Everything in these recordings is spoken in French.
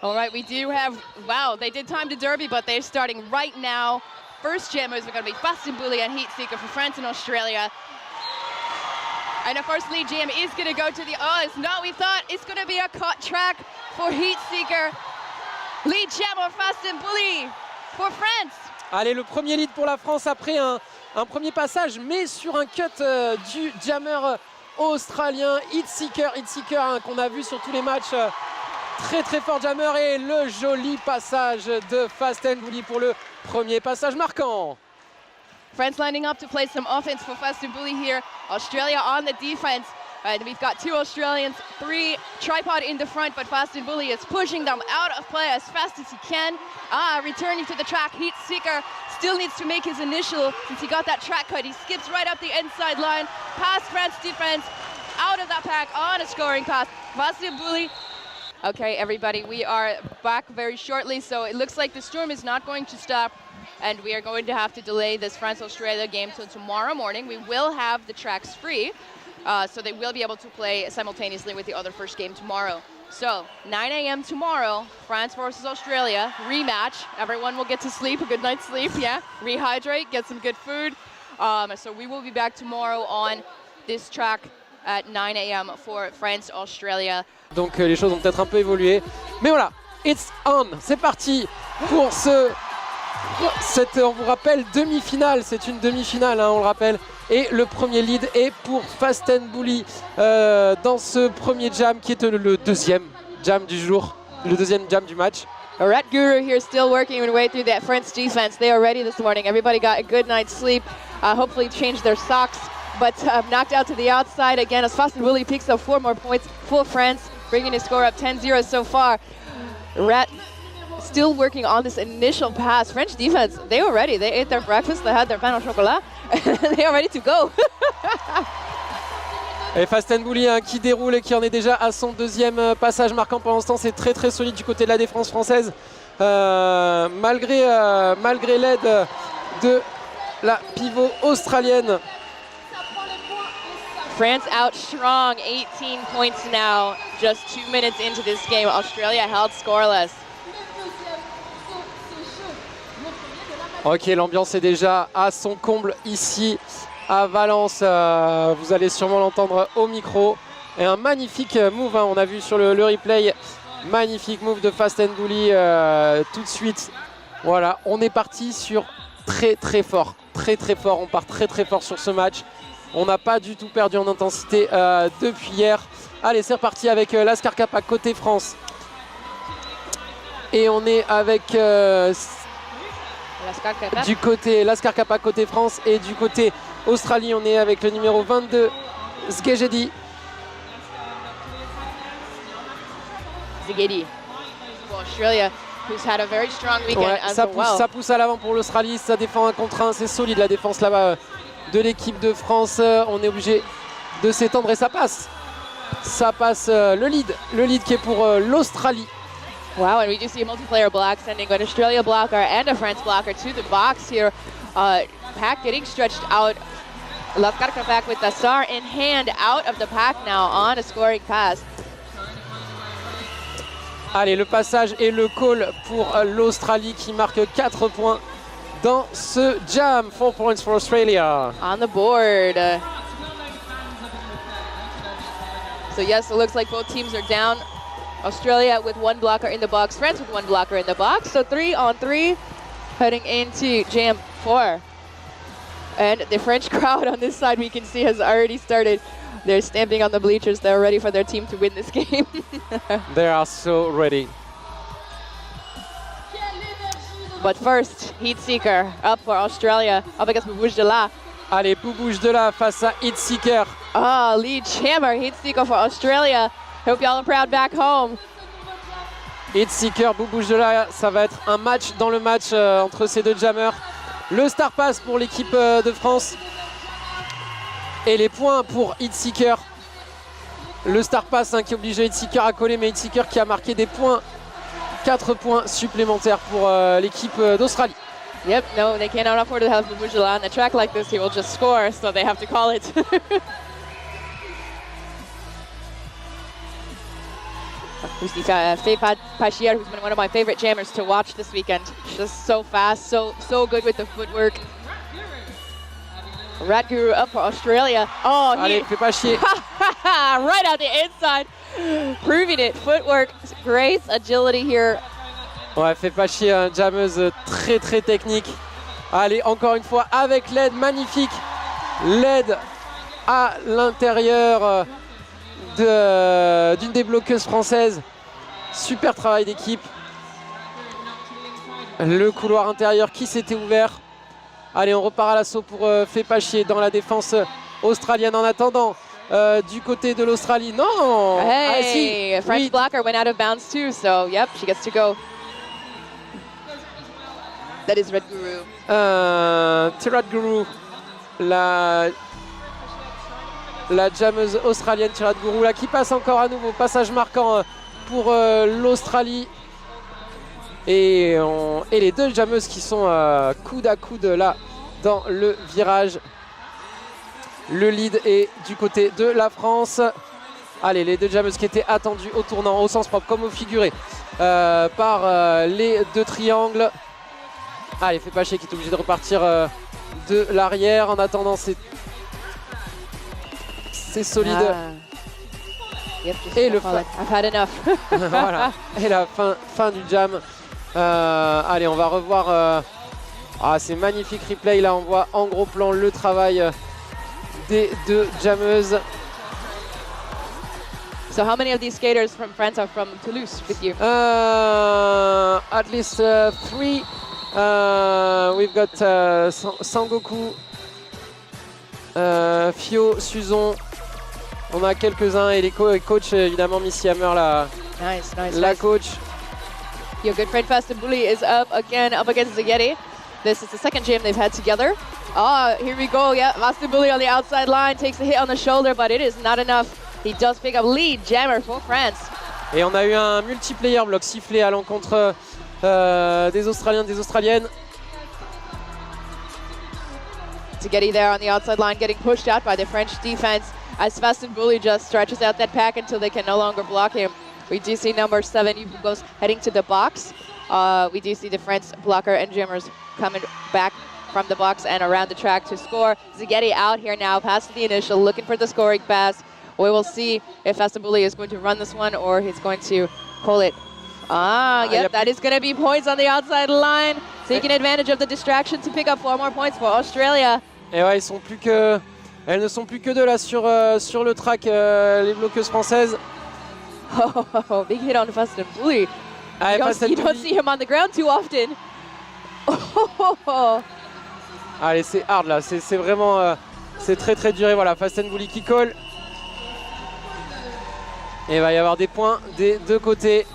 All right, we do have, wow, they did time to Derby, but they're starting right now. First jammers are going to be Fasten Bully and Heat Seeker for France and Australia. And the first lead jam is going to go to the, oh, it's not, we thought it's going to be a cut track for Heat Seeker. Lead jammer Fasten Bully for France. Allez, le premier lead pour la France après un premier passage, mais sur un cut du jammer australien Heat Seeker hein, qu'on a vu sur tous les matchs. Très très fort jammer et le joli passage de Fasten Bully pour le premier passage marquant. France lining up to play some offense for Fasten Bully here. Australia on the defense. And we've got 2 Australians, 3 tripod in the front, but Fasten Bully is pushing them out of play as fast as he can. Returning to the track, Heat Seeker still needs to make his initial since he got that track cut. He skips right up the inside line, past France defense, out of that pack on a scoring pass. Fasten Bully. Okay, everybody, we are back very shortly, so it looks like the storm is not going to stop, and we are going to have to delay this France-Australia game till tomorrow morning. We will have the tracks free, so they will be able to play simultaneously with the other first game tomorrow. So, 9 a.m. tomorrow, France versus Australia, rematch. Everyone will get to sleep, a good night's sleep, yeah? Rehydrate, get some good food. So we will be back tomorrow on this track at 9 a.m. for France-Australia. Donc les choses ont peut-être un peu évolué. Mais voilà, it's on, c'est parti pour cette, on vous rappelle, demi-finale. C'est une demi-finale, hein, on le rappelle. Et le premier lead est pour Fasten Bully dans ce premier jam qui est le deuxième jam du jour, le deuxième jam du match. Red Guru here still working their way through that French defense. They are ready this morning. Everybody got a good night's sleep. Hopefully changed their socks. But knocked out to the outside again as Fasten Bully picks up 4 more points for France, bringing his score up 10-0 so far. Rat still working on this initial pass. French defense, they were ready. They ate their breakfast, they had their pain au chocolat, and they are ready to go. Et Fasten Bully hein, qui déroule et qui en est déjà à son deuxième passage marquant pour l'instant. C'est très très solide du côté de la défense française. Malgré l'aide de la pivot australienne. France out strong, 18 points now, just 2 minutes into this game. Australia held scoreless. Ok, l'ambiance est déjà à son comble ici à Valence. Vous allez sûrement l'entendre au micro. Et un magnifique move, hein, on a vu sur le replay. Magnifique move de Fasten Bully tout de suite. Voilà, on est parti sur très très fort. Très très fort, on part très très fort sur ce match. On n'a pas du tout perdu en intensité depuis hier. Allez, c'est reparti avec Lascar Kappa côté France. Et on est avec du côté Lascar Kappa côté France et du côté Australie, on est avec le numéro 22, Szegedi. Szegedi for Australia, who's had a very strong weekend Ouais, as ça well. pousse à l'avant pour l'Australie, ça défend 1 contre 1, c'est solide la défense là-bas de l'équipe de France. On est obligé de s'étendre et ça passe. Ça passe le lead qui est pour l'Australie. Wow, and we do see a multiplayer block sending an Australia blocker and a France blocker to the box here. Pack getting stretched out. Lafkarka back with the star in hand out of the pack now on a scoring pass. Allez, le passage et le call pour l'Australie qui marque 4 points dans ce jam. 4 points for Australia. On the board. So yes, it looks like both teams are down. Australia with 1 blocker in the box, France with 1 blocker in the box. So 3 on 3 heading into jam 4. And the French crowd on this side we can see has already started. They're stamping on the bleachers. They're ready for their team to win this game. They are so ready. But first, Heat Seeker up for Australia, up against Boubouche de la. Allez, Boubouche de la face à Heat Seeker. Ah, lead jammer, Heat Seeker for Australia. Hope y'all are proud back home. Heat Seeker, Boubouche de la, ça va être un match dans le match entre ces deux jammers. Le star pass pour l'équipe de France. Et les points pour Heat Seeker. Le star pass hein, qui obligeait Heat Seeker à coller, mais Heat Seeker qui a marqué des points. 4 points supplémentaires pour l'équipe d'Australie. Yep, no, they cannot afford to have Boubouche de la on a track like this. He will just score, so they have to call it. We see Faye Pachier, who's been one of my favorite jammers to watch this weekend. She's just so fast, so good with the footwork. Rat Guru up for Australia. Oh, allez, fais pas chier. Right out the inside, proving it. Footwork, grace, agility here. Ouais, fais pas chier, hein, jammeuse très technique. Allez, encore une fois avec l'aide magnifique. L'aide à l'intérieur d'une des bloqueuses françaises. Super travail d'équipe. Le couloir intérieur qui s'était ouvert. Allez, on repart à l'assaut pour Fais pas chier dans la défense australienne. En attendant, du côté de l'Australie, non. Hey, ah, si. French oui. blocker went out of bounds too, so yep, she gets to go. That is Red Guru. Red Guru, la jammeuse australienne Red Guru, là qui passe encore à nouveau. Passage marquant pour l'Australie. Et les deux jammeuses qui sont coude à coude là dans le virage. Le lead est du côté de la France. Allez, les deux jammeuses qui étaient attendues au tournant, au sens propre comme au figuré, par les deux triangles. Allez, Fais pas chier qui est obligé de repartir de l'arrière. En attendant, c'est solide. Yep, et le I've had enough. voilà. Et la fin du jam. Allez, on va revoir. C'est magnifique replay. Là, on voit en gros plan le travail des deux jammeuses. So how many of these skaters from France are from Toulouse with you? At least 3. We've got Sangoku, Fio, Suzon. On a quelques-uns et les coachs, évidemment, Missy Hammer, la coach. Your good friend Fast and Bully is up against Zaghetti. This is the second jam they've had together. Oh, here we go. Yeah, Fast and Bully on the outside line takes a hit on the shoulder, but it is not enough. He does pick up lead jammer for France. Et on a eu un multiplayer bloc sifflé à l'encontre des Australiens, des Australiennes. Zaghetti there on the outside line, getting pushed out by the French defense as Fast and Bully just stretches out that pack until they can no longer block him. We do see number 7 goes heading to the box. We do see the French blocker and jammers coming back from the box and around the track to score. Zaghetti out here now, past the initial, looking for the scoring pass. We will see if Fast and Bully is going to run this one or he's going to pull it. Yep, that is going to be points on the outside line. Taking advantage of the distraction to pick up 4 more points for Australia. Et ouais, elles ne sont plus que deux là sur le track, les bloqueuses françaises. Oh, big hit on Fast and Bully. You don't see him on the ground too often. Allez, c'est hard là, c'est vraiment c'est très dur. Et voilà, Fast and Bully qui colle. Et il va y avoir des points des deux côtés.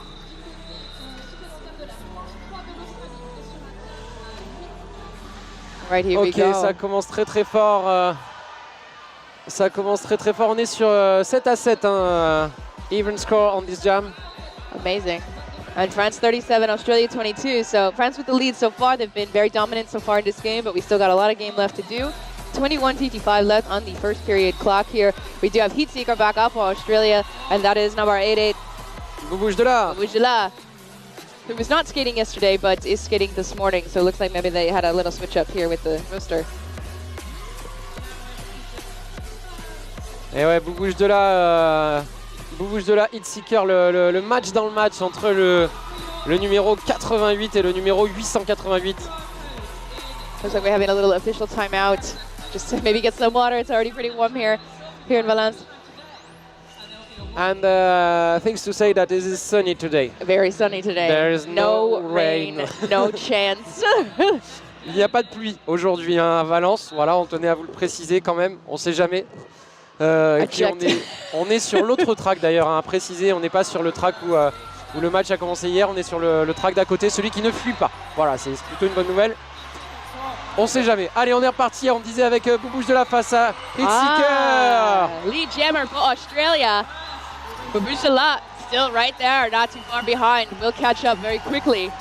Right, here we go. Ça commence très fort. Ça commence très fort. On est sur 7-7. Even score on this jam. Amazing. And France 37, Australia 22. So France with the lead so far. They've been very dominant so far in this game, but we still got a lot of game left to do. 21:55 left on the first period clock here. We do have Heatseeker back up for Australia, and that is number 88. Bouge de là. Bouge de là. Who was not skating yesterday, but is skating this morning. So it looks like maybe they had a little switch up here with the roster. Et ouais, bouge de là. Bouge de là, Heatseeker, le match dans le match entre le numéro 88 et le numéro 888. Looks like we're having a little official timeout. Just to maybe get some water. It's already pretty warm here in Valence. And things to say that it is sunny today. Very sunny today. There is no rain. No chance. Il n'y a pas de pluie aujourd'hui à Valence. Voilà, on tenait à vous le préciser quand même. On ne sait jamais. Et puis on est sur l'autre track d'ailleurs, à préciser. On n'est pas sur le track où le match a commencé hier. On est sur le track d'à côté, celui qui ne fuit pas. Voilà, c'est plutôt une bonne nouvelle. On sait jamais. Allez, on est reparti. On disait avec Bouge de la face à Heatseeker. Lead jammer for Australia. Bouge de la still right there, not too far behind. We'll catch up very quickly.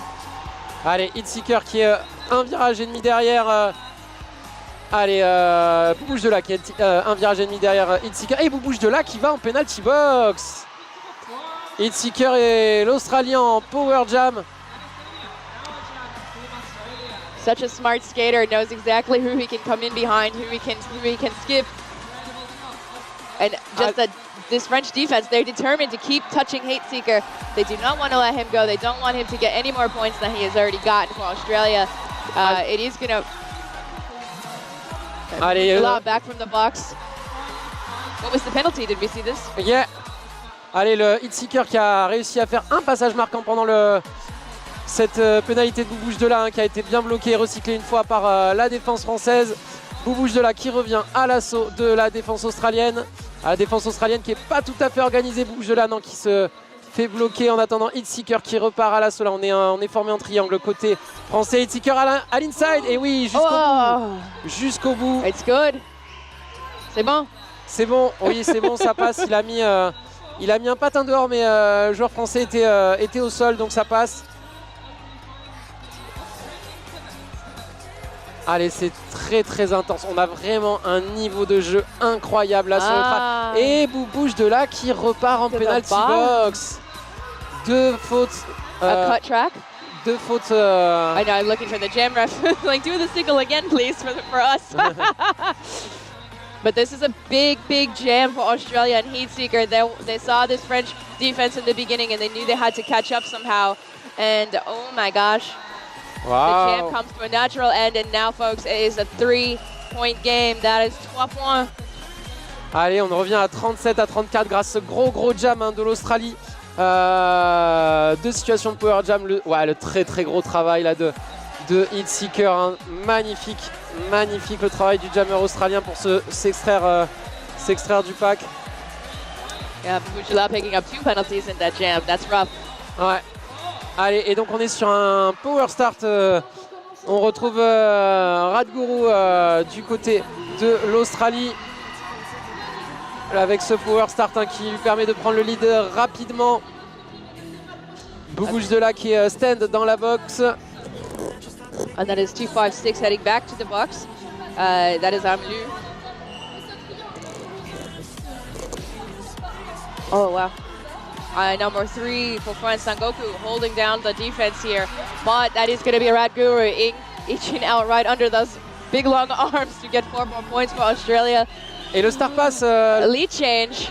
Allez, Heatseeker qui est un virage et demi derrière. Allez, Bouge de là qui est un virage et demi derrière Heatseeker. Et Bouge de là qui va en penalty box. Hitseeker et l'Australien en power jam. Such a smart skater, knows exactly who he can come in behind, who he can skip. And just this French defense, they're determined to keep touching Hitseeker. They do not want to let him go. They don't want him to get any more points than he has already gotten for Australia. It is going to... Allez, back from the box. What was the penalty? Did we see this? Yeah. Allez, le Hitseeker qui a réussi à faire un passage marquant pendant cette pénalité de Boubouche de là qui a été bien bloquée et recyclée une fois par la défense française. Boubouche de là qui revient à l'assaut de la défense australienne. La défense australienne qui n'est pas tout à fait organisée. Boubouche de là non, qui se fait bloquer en attendant Hitseeker qui repart à l'assaut. Là on est formé en triangle côté français. Hitseeker à l'inside. Et oui, jusqu'au bout. It's good. C'est bon. C'est bon, oui c'est bon, ça passe. Il a mis un patin dehors mais le joueur français était au sol donc ça passe. Allez, c'est très intense. On a vraiment un niveau de jeu incroyable là sur le track. Et Boubouche de là qui repart en penalty box. Deux fautes. A cut track. Deux fautes. I know, I'm looking for the jam ref. Like, do the signal again, please, for us. But this is a big jam for Australia and Hitseeker. They saw this French defense in the beginning and they knew they had to catch up somehow. And oh my gosh. Wow. The jam comes to a natural end, and now, folks, it is a 3-point game. That is 3 points. Allez, on revient à 37-34 grâce à ce gros jam de l'Australie. Deux situations de power jam. Le très gros travail là de Hitseeker. Hein. Magnifique le travail du jammer australien pour s'extraire du pack. Yeah, Bujula picking up 2 penalties in that jam. That's rough. Ouais. Allez, et donc on est sur un power start. On retrouve Radguru du côté de l'Australie. Avec ce power start qui lui permet de prendre le lead rapidement. Boubouche de là qui est stand dans la box. And that is 2-5-6 heading back to the box. That is Amlu. Oh, wow. Number 3 for France, Sangoku holding down the defense here. But that is going to be Radguru inching out right under those big long arms to get 4 more points for Australia. Et le star pass. Lead change.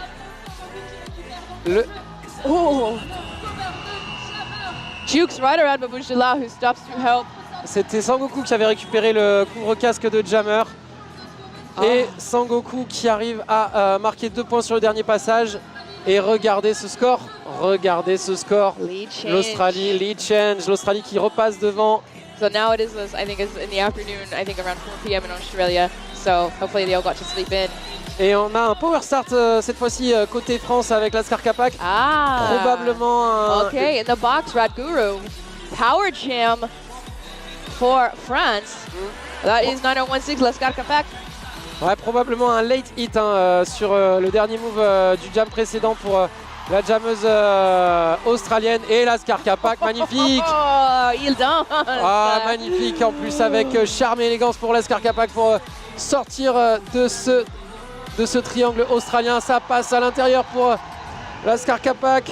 Jukes right around Boubouche de là who stops to help. C'était Sangoku qui avait récupéré le couvre-casque de Jammer. Et Sangoku qui arrive à marquer 2 points sur le dernier passage. Et regardez ce score. L'Australie, lead change. L'Australie qui repasse devant. So now it is, I think it's in the afternoon, I think around 4 p.m. in Australia. So hopefully they all got to sleep in. Et on a un power start cette fois-ci côté France avec Lascar Kapak. Probablement un... Okay, in the box, Radguru. Power jam for France. That is 9016 Lascar Kapak. Ouais, probablement un late hit sur le dernier move du jam précédent pour la jammeuse australienne. Et Lascar Kapak, magnifique. Il danse. Magnifique en plus avec charme et élégance pour Lascar Kapak pour sortir de ce triangle australien. Ça passe à l'intérieur pour Lascar Kapak.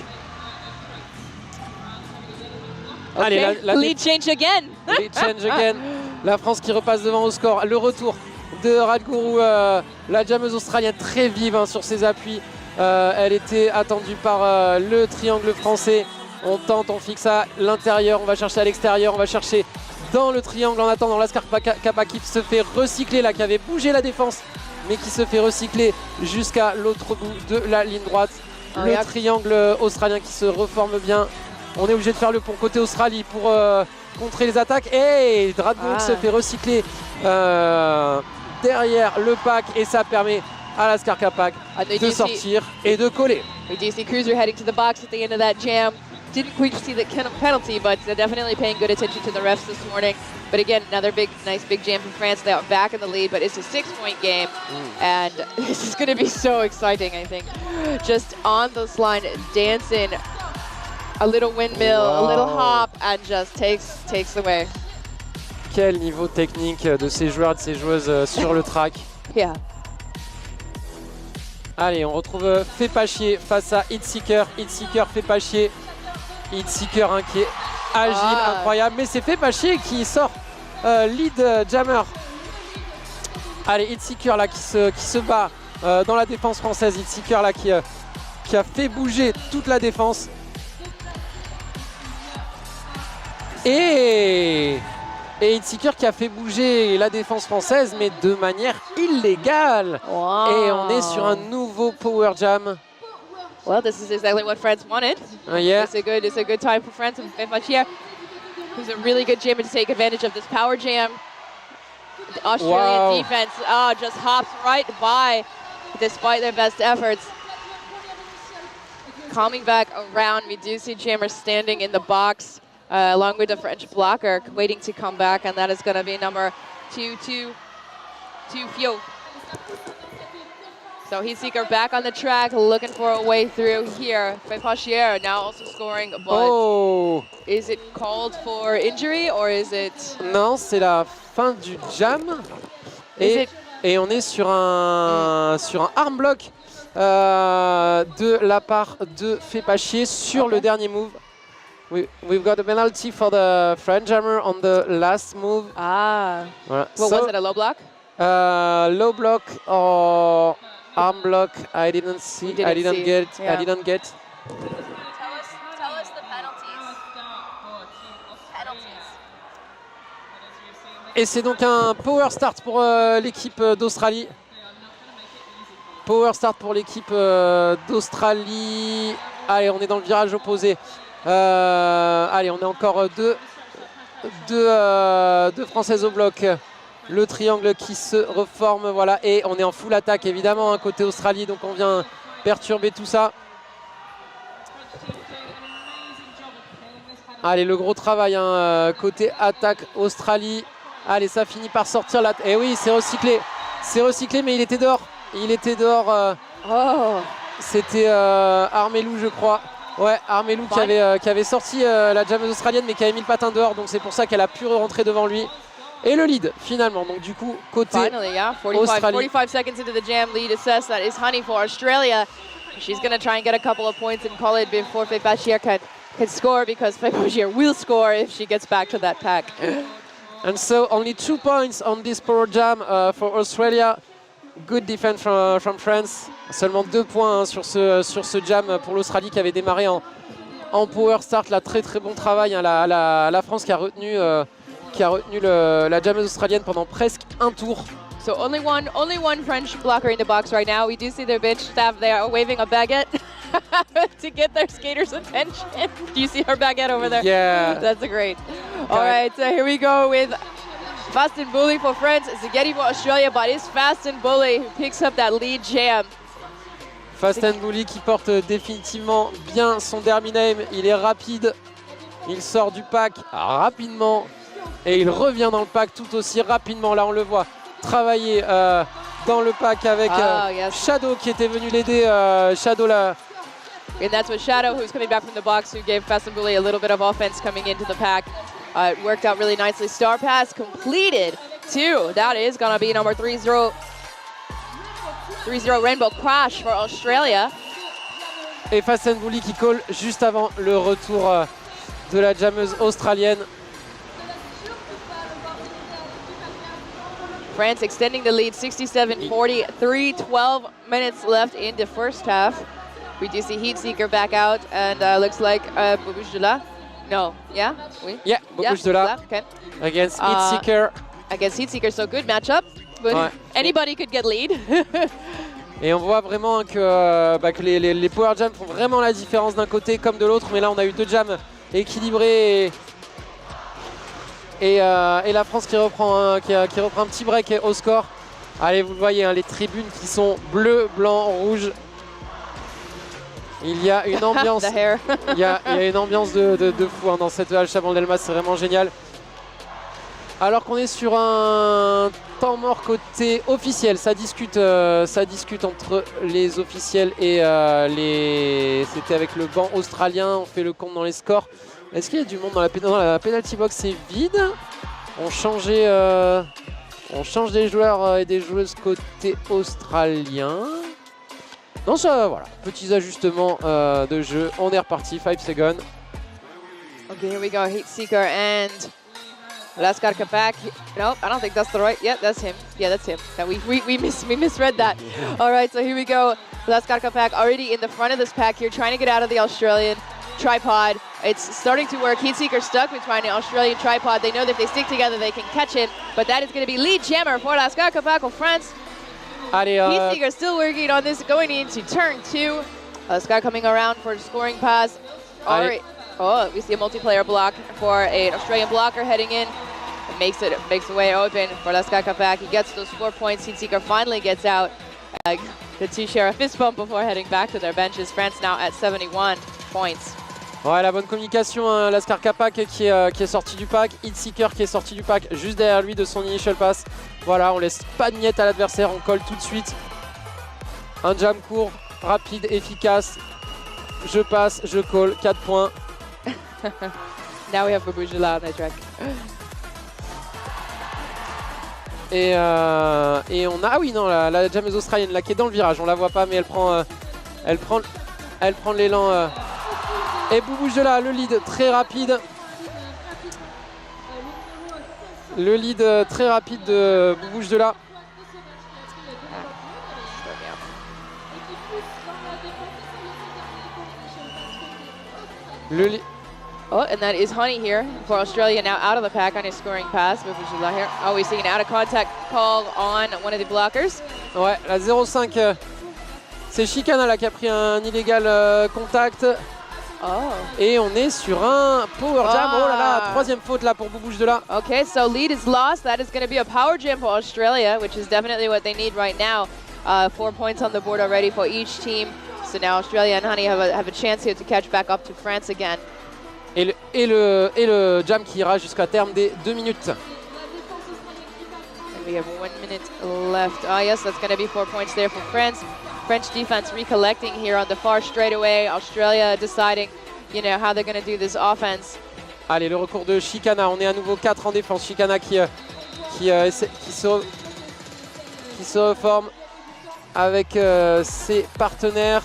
Okay. Allez, lead change again. Lead change again. La France qui repasse devant au score. Le retour de Radguru, la jammeuse australienne très vive sur ses appuis. Elle était attendue par le triangle français. On tente, on fixe à l'intérieur, on va chercher à l'extérieur, on va chercher dans le triangle en attendant Lascar Kapak qui se fait recycler là, qui avait bougé la défense mais qui se fait recycler jusqu'à l'autre bout de la ligne droite. Le triangle australien qui se reforme bien. On est obligé de faire le pont côté Australie pour contrer les attaques. Et Radguru se fait recycler derrière le pack et ça permet à Lascar Kapak de sortir et de coller. We do see Cruiser heading to the box at the end of that jam. Didn't quite see the penalty, but definitely paying good attention to the refs this morning. But again, another nice big jam from France. They are back in the lead, but it's a 6-point game. And this is going to be so exciting, I think. Just on this line, dancing, a little windmill, a little hop, and just takes away. Quel niveau technique de ces joueurs et de ces joueuses sur le track. Yeah. Allez, on retrouve Fais pas chier face à Hitseeker. Hitseeker fait pas chier. Hitseeker hein, qui est agile, incroyable. Mais c'est Fais pas chier qui sort lead jammer. Allez, Hitseeker là qui se bat dans la défense française. Hitseeker là qui a fait bouger toute la défense. Et Hitseeker qui a fait bouger la défense française, mais de manière illégale. Wow. Et on est sur un nouveau power jam. Well, this is exactly what France wanted. Yeah. It's a good time for France and Fefachia, who's a really good jammer to take advantage of this power jam. The Australian defense just hops right by, despite their best efforts. Coming back around, we do see Jammer standing in the box along with the French blocker, waiting to come back, and that is going to be number 2-2 to Fio. So Hitseeker back on the track, looking for a way through here. Fefachia now also scoring, but is it called for injury or is it? Non, c'est la fin du jam. Et on est sur un arm block de la part de Fais pas chier sur le dernier move. We've got a penalty for the French jammer on the last move. Voilà. What was it, a low block? Low block or arm block, I didn't see. I didn't get. Yeah. I didn't get. Tell us the penalties. Et c'est donc un power start pour l'équipe d'Australie. Power start pour l'équipe d'Australie. Allez, on est dans le virage opposé. Allez, on est encore deux Françaises au bloc. Le triangle qui se reforme, voilà. Et on est en full attaque, évidemment, hein, côté Australie. Donc on vient perturber tout ça. Allez, le gros travail, hein, côté attaque Australie. Allez, ça finit par sortir là. Et oui, c'est recyclé. C'est recyclé, mais il était dehors. Il était dehors. C'était Armelou, je crois. Ouais, Armelou qui avait sorti la jammeuse australienne, mais qui avait mis le patin dehors. Donc c'est pour ça qu'elle a pu rentrer devant lui. Et le lead, finalement. Donc du coup, côté Australie. 45 seconds into the jam, lead assess. That is Honey for Australia. She's going to try and get a couple of points and call it before Fefachia can score, because Fefachia will score if she gets back to that pack. And so only 2 points on this power jam for Australia. Good defense from France. Seulement 2 points hein, sur ce jam pour l'Australie qui avait démarré en power start. Là, très très bon travail. Hein, la France qui a retenu la jammeuse australienne pendant presque un tour. So only one French blocker in the box right now. We do see their bench staff there waving a baguette to get their skaters' attention. Do you see her baguette over there? Yeah. That's great. All right, so here we go with Fast and Bully for France. Zaghetti for Australia, but it's Fast and Bully who picks up that lead jam. Fast and Bully qui porte définitivement bien son derby name. Il est rapide. Il sort du pack rapidement. Et il revient dans le pack tout aussi rapidement. Là, on le voit travailler dans le pack avec Shadow qui était venu l'aider. Shadow là. And that's with Shadow, who's coming back from the box, who gave Fast and Bully a little bit of offense coming into the pack. It worked out really nicely. Star pass completed too. That is going to be number 3-0 Rainbow Crash for Australia. Et Fast and Bully qui colle juste avant le retour de la jammeuse australienne. France extending the lead 67-40, 12 minutes left in the first half. We do see Hitseeker back out, and looks like Bobouche de là. No, yeah? Oui? Yeah, Bobouche de là. Okay. Against Hitseeker. Against Hitseeker, so good matchup. But anybody could get lead. Et on voit vraiment que les power jams font vraiment la différence d'un côté comme de l'autre. Mais là, on a eu 2 jams équilibrés. Et la France qui reprend un petit break au score. Allez, vous le voyez, hein, les tribunes qui sont bleues, blancs, rouges. Il y a une ambiance, il y a une ambiance de fou hein, dans cette halle Chabandelmas, c'est vraiment génial. Alors qu'on est sur un temps mort côté officiel, ça discute entre les officiels et c'était avec le banc australien. On fait le compte dans les scores. Est-ce qu'il y a du monde dans la penalty box? C'est vide. On change des joueurs et des joueuses côté australien. Non, ça, voilà, petits ajustements de jeu. On est reparti, 5 seconds. Okay, here we go. Heat Seeker and Laskar Kapak. No, I don't think that's the right. Yeah, that's him. Yeah, that's him. No, we misread that. All right, so here we go. Laskar Kapak already in the front of this pack here, trying to get out of the Australian tripod. It's starting to work. Heat Seeker stuck behind the Australian tripod. They know that if they stick together, they can catch him. But that is going to be lead jammer for Laskar Kapak of France. Allez, Heat Seeker still working on this, going into turn 2. Laskar coming around for a scoring pass. All right. Oh, we see a multiplayer block for an Australian blocker heading in. It makes the way open for Laskar Kapak. He gets those 4 points. Heat Seeker finally gets out. The two share a fist bump before heading back to their benches. France now at 71 points. Ouais, la bonne communication, hein. Laskar Kapak qui est sorti du pack, Heat Seeker qui est sorti du pack juste derrière lui de son initial pass. Voilà, on laisse pas de miettes à l'adversaire, on colle tout de suite. Un jam court, rapide, efficace. Je passe, je colle, 4 points. Now we have Babujula on the track. Et on a, ah oui non, la jammeuse australienne là qui est dans le virage, on la voit pas mais elle prend l'élan. Et Babujula, le lead très rapide. Le lead très rapide de Babujula. Oh, and that is Honey here for Australia, now out of the pack on his scoring pass. Babujula here. Oh, we see an out of contact call on one of the blockers. Ouais, la 0,5, c'est Chicana là qui a pris un illégal contact. Oh. Et on est sur un power jam. Oh là là, troisième faute là pour Babujula. Okay, so lead is lost. That is going to be a power jam for Australia, which is definitely what they need right now. 4 points on the board already for each team. So now Australia and Honey have a chance here to catch back up to France again. Et le jam qui ira jusqu'à terme des 2 minutes. And we have 1 minute left. Oh yes, that's going to be 4 points there for France. French defense recollecting here on the far straightaway. Australia deciding, you know, how they're going to do this offense. Allez, le recours de Chicana. On est à nouveau 4 en défense. Chicana qui se reforme avec ses partenaires.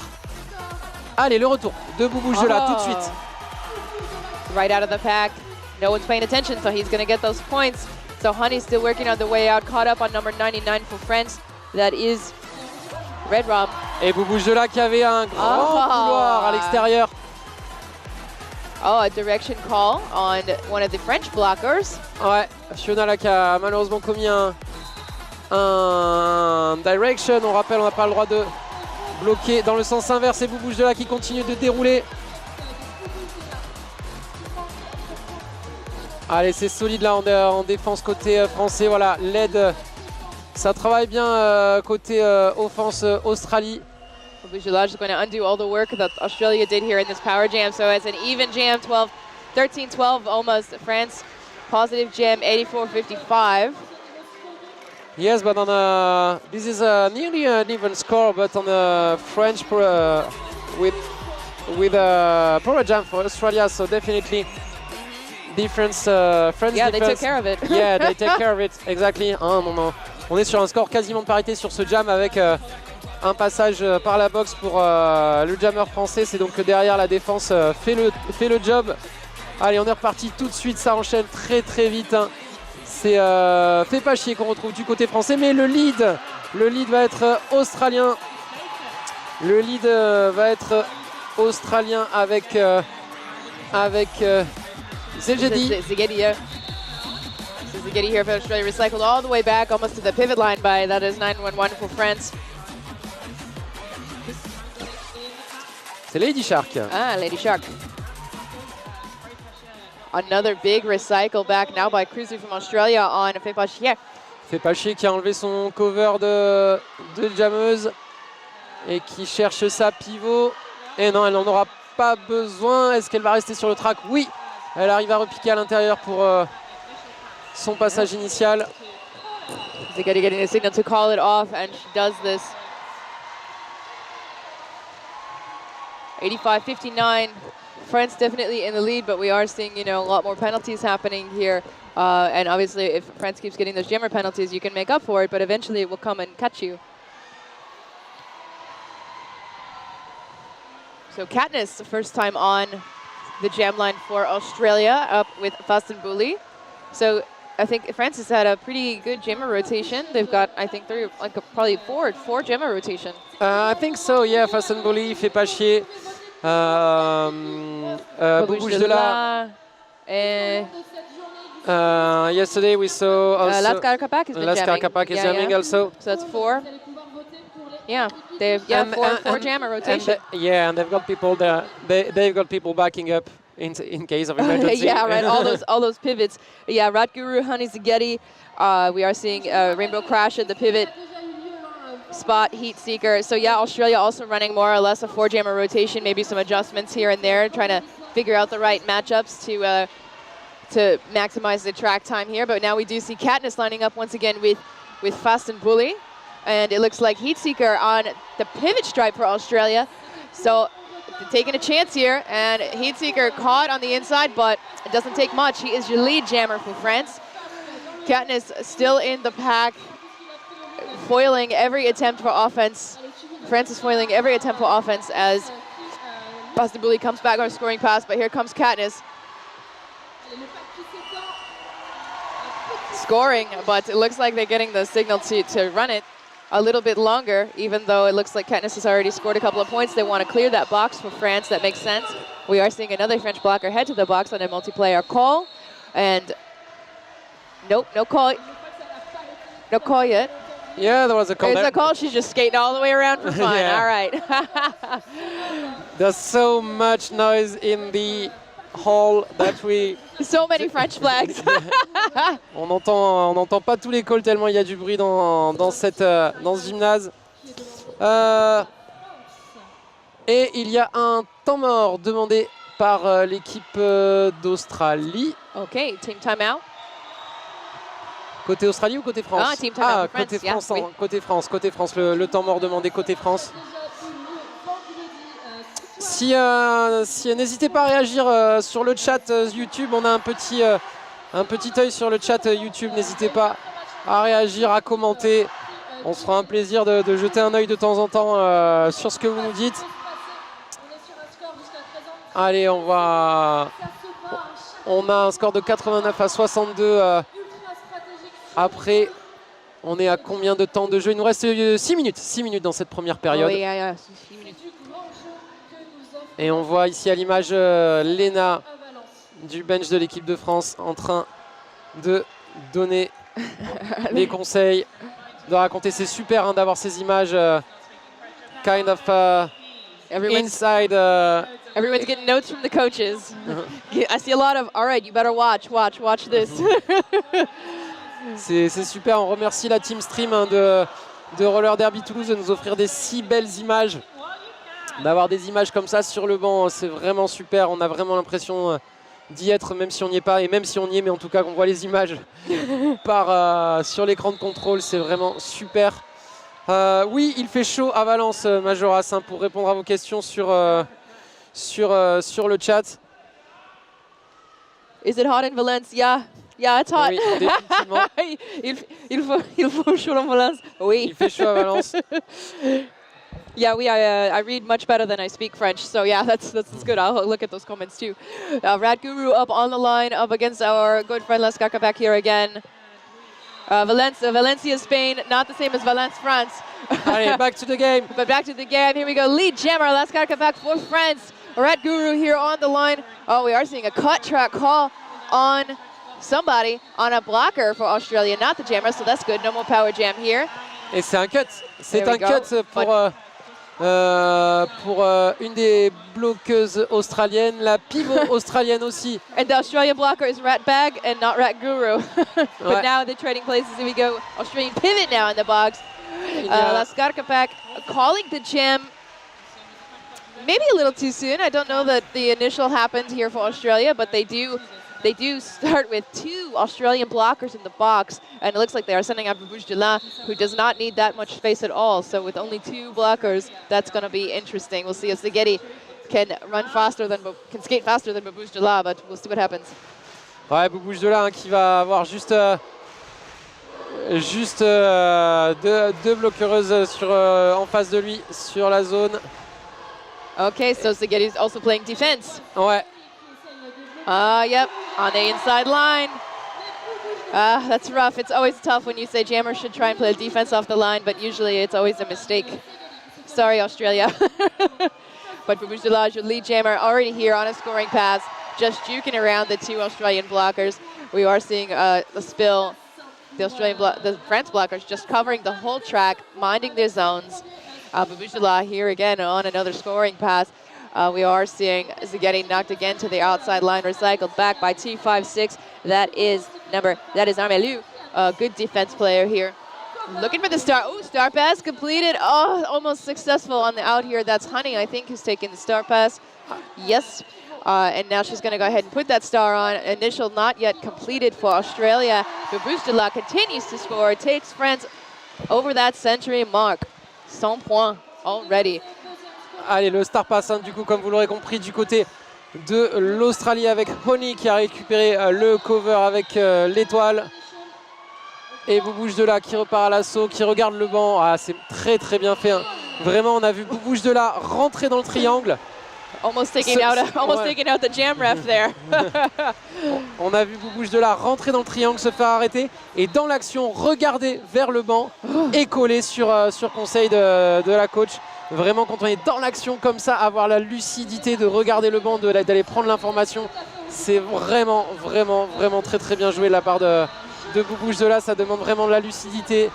Allez, le retour de Babujula tout de suite. Right out of the pack. No one's paying attention, so he's going to get those points. So Honey's still working on the way out. Caught up on number 99 for France. That is Red Rum. Et Babujula qui avait un grand couloir à l'extérieur. Oh, a direction call on one of the French blockers. Ouais, Fiona là qui a malheureusement commis un direction. On rappelle, on n'a pas le droit de bloquer dans le sens inverse. Et Babujula qui continue de dérouler. Allez, c'est solide là en défense côté français. Voilà, l'aide, ça travaille bien côté offense Australie. Babujula is going to undo all the work that Australia did here in this power jam. So it's an even jam, 13-12 almost. France, positive jam, 84-55. Yes, but on this is nearly an even score, but on the French with a power jam for Australia, so definitely difference. France yeah, defense. they took care of it. Yeah, they take care of it, exactly. On est sur un score quasiment de parité sur ce jam avec un passage par la boxe pour le jammer français. C'est donc que derrière la défense fait le job. Allez, on est reparti tout de suite, ça enchaîne très très vite. Hein. C'est Fais pas chier qu'on retrouve du côté français, mais le lead va être australien. Le lead va être australien avec Zegedi. Zegedi here for Australia, recycled all the way back almost to the pivot line by, that is 9-1-1 for France. C'est Lady Shark. Ah, Lady Shark. Another big recycle back now by Cruiser from Australia on Fais pas chier. Fais pas chier qui a enlevé son cover de jammeuse et qui cherche sa pivot. Et non, elle n'en aura pas besoin. Est-ce qu'elle va rester sur le track? Oui, elle arrive à repiquer à l'intérieur pour son passage initial. Zegedi getting a signal to call it off, and she does this. 85-59. France definitely in the lead, but we are seeing, you know, a lot more penalties happening here. And obviously, if France keeps getting those jammer penalties, you can make up for it, but eventually it will come and catch you. So Katniss, first time on the jam line for Australia, up with Fastenbully. So I think France has had a pretty good jammer rotation. They've got, I think, probably four jammer rotation. I think so, yeah. Fastenbully, fait pas chier. Bouge de là. Yesterday we saw also Lascar Capac is Lascar Capac is jamming also. So that's 4. Yeah, they've four jammer rotation. And they've got people there. They've got people backing up in case of emergency. Yeah, right. all those pivots. Yeah, Ratguru, Honey Zageti. We are seeing Rainbow Crash at the pivot spot, Heat Seeker. So yeah, Australia also running more or less a 4 jammer rotation. Maybe some adjustments here and there, trying to figure out the right matchups to maximize the track time here. But now we do see Katniss lining up once again with Fastenbully. And it looks like Heat Seeker on the pivot stripe for Australia. So taking a chance here, and Heat Seeker caught on the inside, but it doesn't take much. He is your lead jammer for France. Katniss still in the pack, foiling every attempt for offense. France is foiling every attempt for offense as Fastenbully comes back on a scoring pass, but here comes Katniss. Scoring, but it looks like they're getting the signal to run it a little bit longer, even though it looks like Katniss has already scored a couple of points. They want to clear that box for France. That makes sense. We are seeing another French blocker head to the box on a multiplayer call. And nope, no call. No call yet. Yeah, there was a call. There's a call. She's just skating all the way around for fun. Yeah. All right. There's so much noise in the hall that we... So many French flags. On n'entend pas tous les calls tellement il y a du bruit dans ce gymnase. Et il y a un temps mort demandé par l'équipe d'Australie. OK, team timeout. Côté Australie ou côté France? Ah, team timeout. Côté France, France, yeah, oui. côté France, le temps mort demandé côté France. Si n'hésitez pas à réagir sur le chat YouTube, on a un petit œil sur le chat YouTube, n'hésitez pas à réagir, à commenter. On se fera un plaisir de jeter un œil de temps en temps sur ce que vous nous dites. Allez, on a un score de 89 à 62 après. On est à combien de temps de jeu? Il nous reste 6 minutes dans cette première période. Oui, yeah, 6 minutes. Et on voit ici à l'image Léna du bench de l'équipe de France en train de donner les conseils, de raconter. C'est super d'avoir ces images kind of inside. Everyone's getting notes from the coaches. I see a lot of, all right, you better watch this. C'est super, on remercie la team stream de Roller Derby Toulouse de nous offrir des si belles images. D'avoir des images comme ça sur le banc, c'est vraiment super. On a vraiment l'impression d'y être, même si on n'y est pas. Et même si on y est, mais en tout cas qu'on voit les images sur l'écran de contrôle, c'est vraiment super. Oui, il fait chaud à Valence, Majoras, pour répondre à vos questions sur le chat. Is it hot in Valence? Yeah, it's hot. Oui, définitivement. il faut chaud en Valence. Oui. Il fait chaud à Valence. Yeah, I read much better than I speak French, so yeah, that's good. I'll look at those comments too. Radguru up on the line, up against our good friend Lascar Capac here again. Valencia, Spain, not the same as Valence, France. Allez, back to the game. But back to the game. Here we go. Lead jammer, Lascar Capac for France. Radguru here on the line. Oh, we are seeing a cut track call on somebody on a blocker for Australia, not the jammer, so that's good. No more power jam here. Et c'est un cut. C'est un cut pour une des bloqueuses australiennes, la pivot australienne aussi. And the Australian blocker is Ratbag and not Ratguru. But now they're trading places. Here we go. Australian pivot now in the box. Lascar Capac calling the jam maybe a little too soon. I don't know that the initial happened here for Australia, but they do start with 2 Australian blockers in the box, and it looks like they are sending out Babouche Delin, who does not need that much space at all. So with only 2 blockers, that's going to be interesting. We'll see if Zageti can skate faster than Babouche Delin, but we'll see what happens. Ouais, Babouche Delin qui va avoir juste deux bloqueuses en face de lui sur la zone. Okay, so Szigeti's also playing defense. Ouais. Yep, on the inside line. That's rough. It's always tough when you say jammers should try and play defense off the line, but usually it's always a mistake. Sorry, Australia. But Boubouche de Lage, your lead jammer, already here on a scoring pass, just juking around the two Australian blockers. We are seeing the spill. The France blockers just covering the whole track, minding their zones. Boubouche de Lage here again on another scoring pass. We are seeing Szigeti knocked again to the outside line, recycled back by T56. That is Armelu, a good defense player here. Looking for the star. Oh, star pass completed. Oh, almost successful on the out here. That's Honey, I think, who's taking the star pass. Yes. And now she's going to go ahead and put that star on. Initial not yet completed for Australia. Boubouche de Lage continues to score. Takes France over that century mark. 100 points already. Allez, le star pass, hein, du coup, comme vous l'aurez compris, du côté de l'Australie avec Honey qui a récupéré le cover avec l'étoile. Et Boubouche de Lage qui repart à l'assaut, qui regarde le banc. Ah, c'est très très bien fait. Hein. Vraiment, on a vu Boubouche de Lage rentrer dans le triangle. Almost taking out the jam ref there. On a vu Boubouche de Lage rentrer dans le triangle, se faire arrêter et dans l'action regarder vers le banc et coller sur conseil de la coach. Vraiment, quand on est dans l'action comme ça, avoir la lucidité de regarder le banc, d'aller prendre l'information, c'est vraiment très très bien joué de la part de Boubouche de Lage. Ça demande vraiment de la lucidité.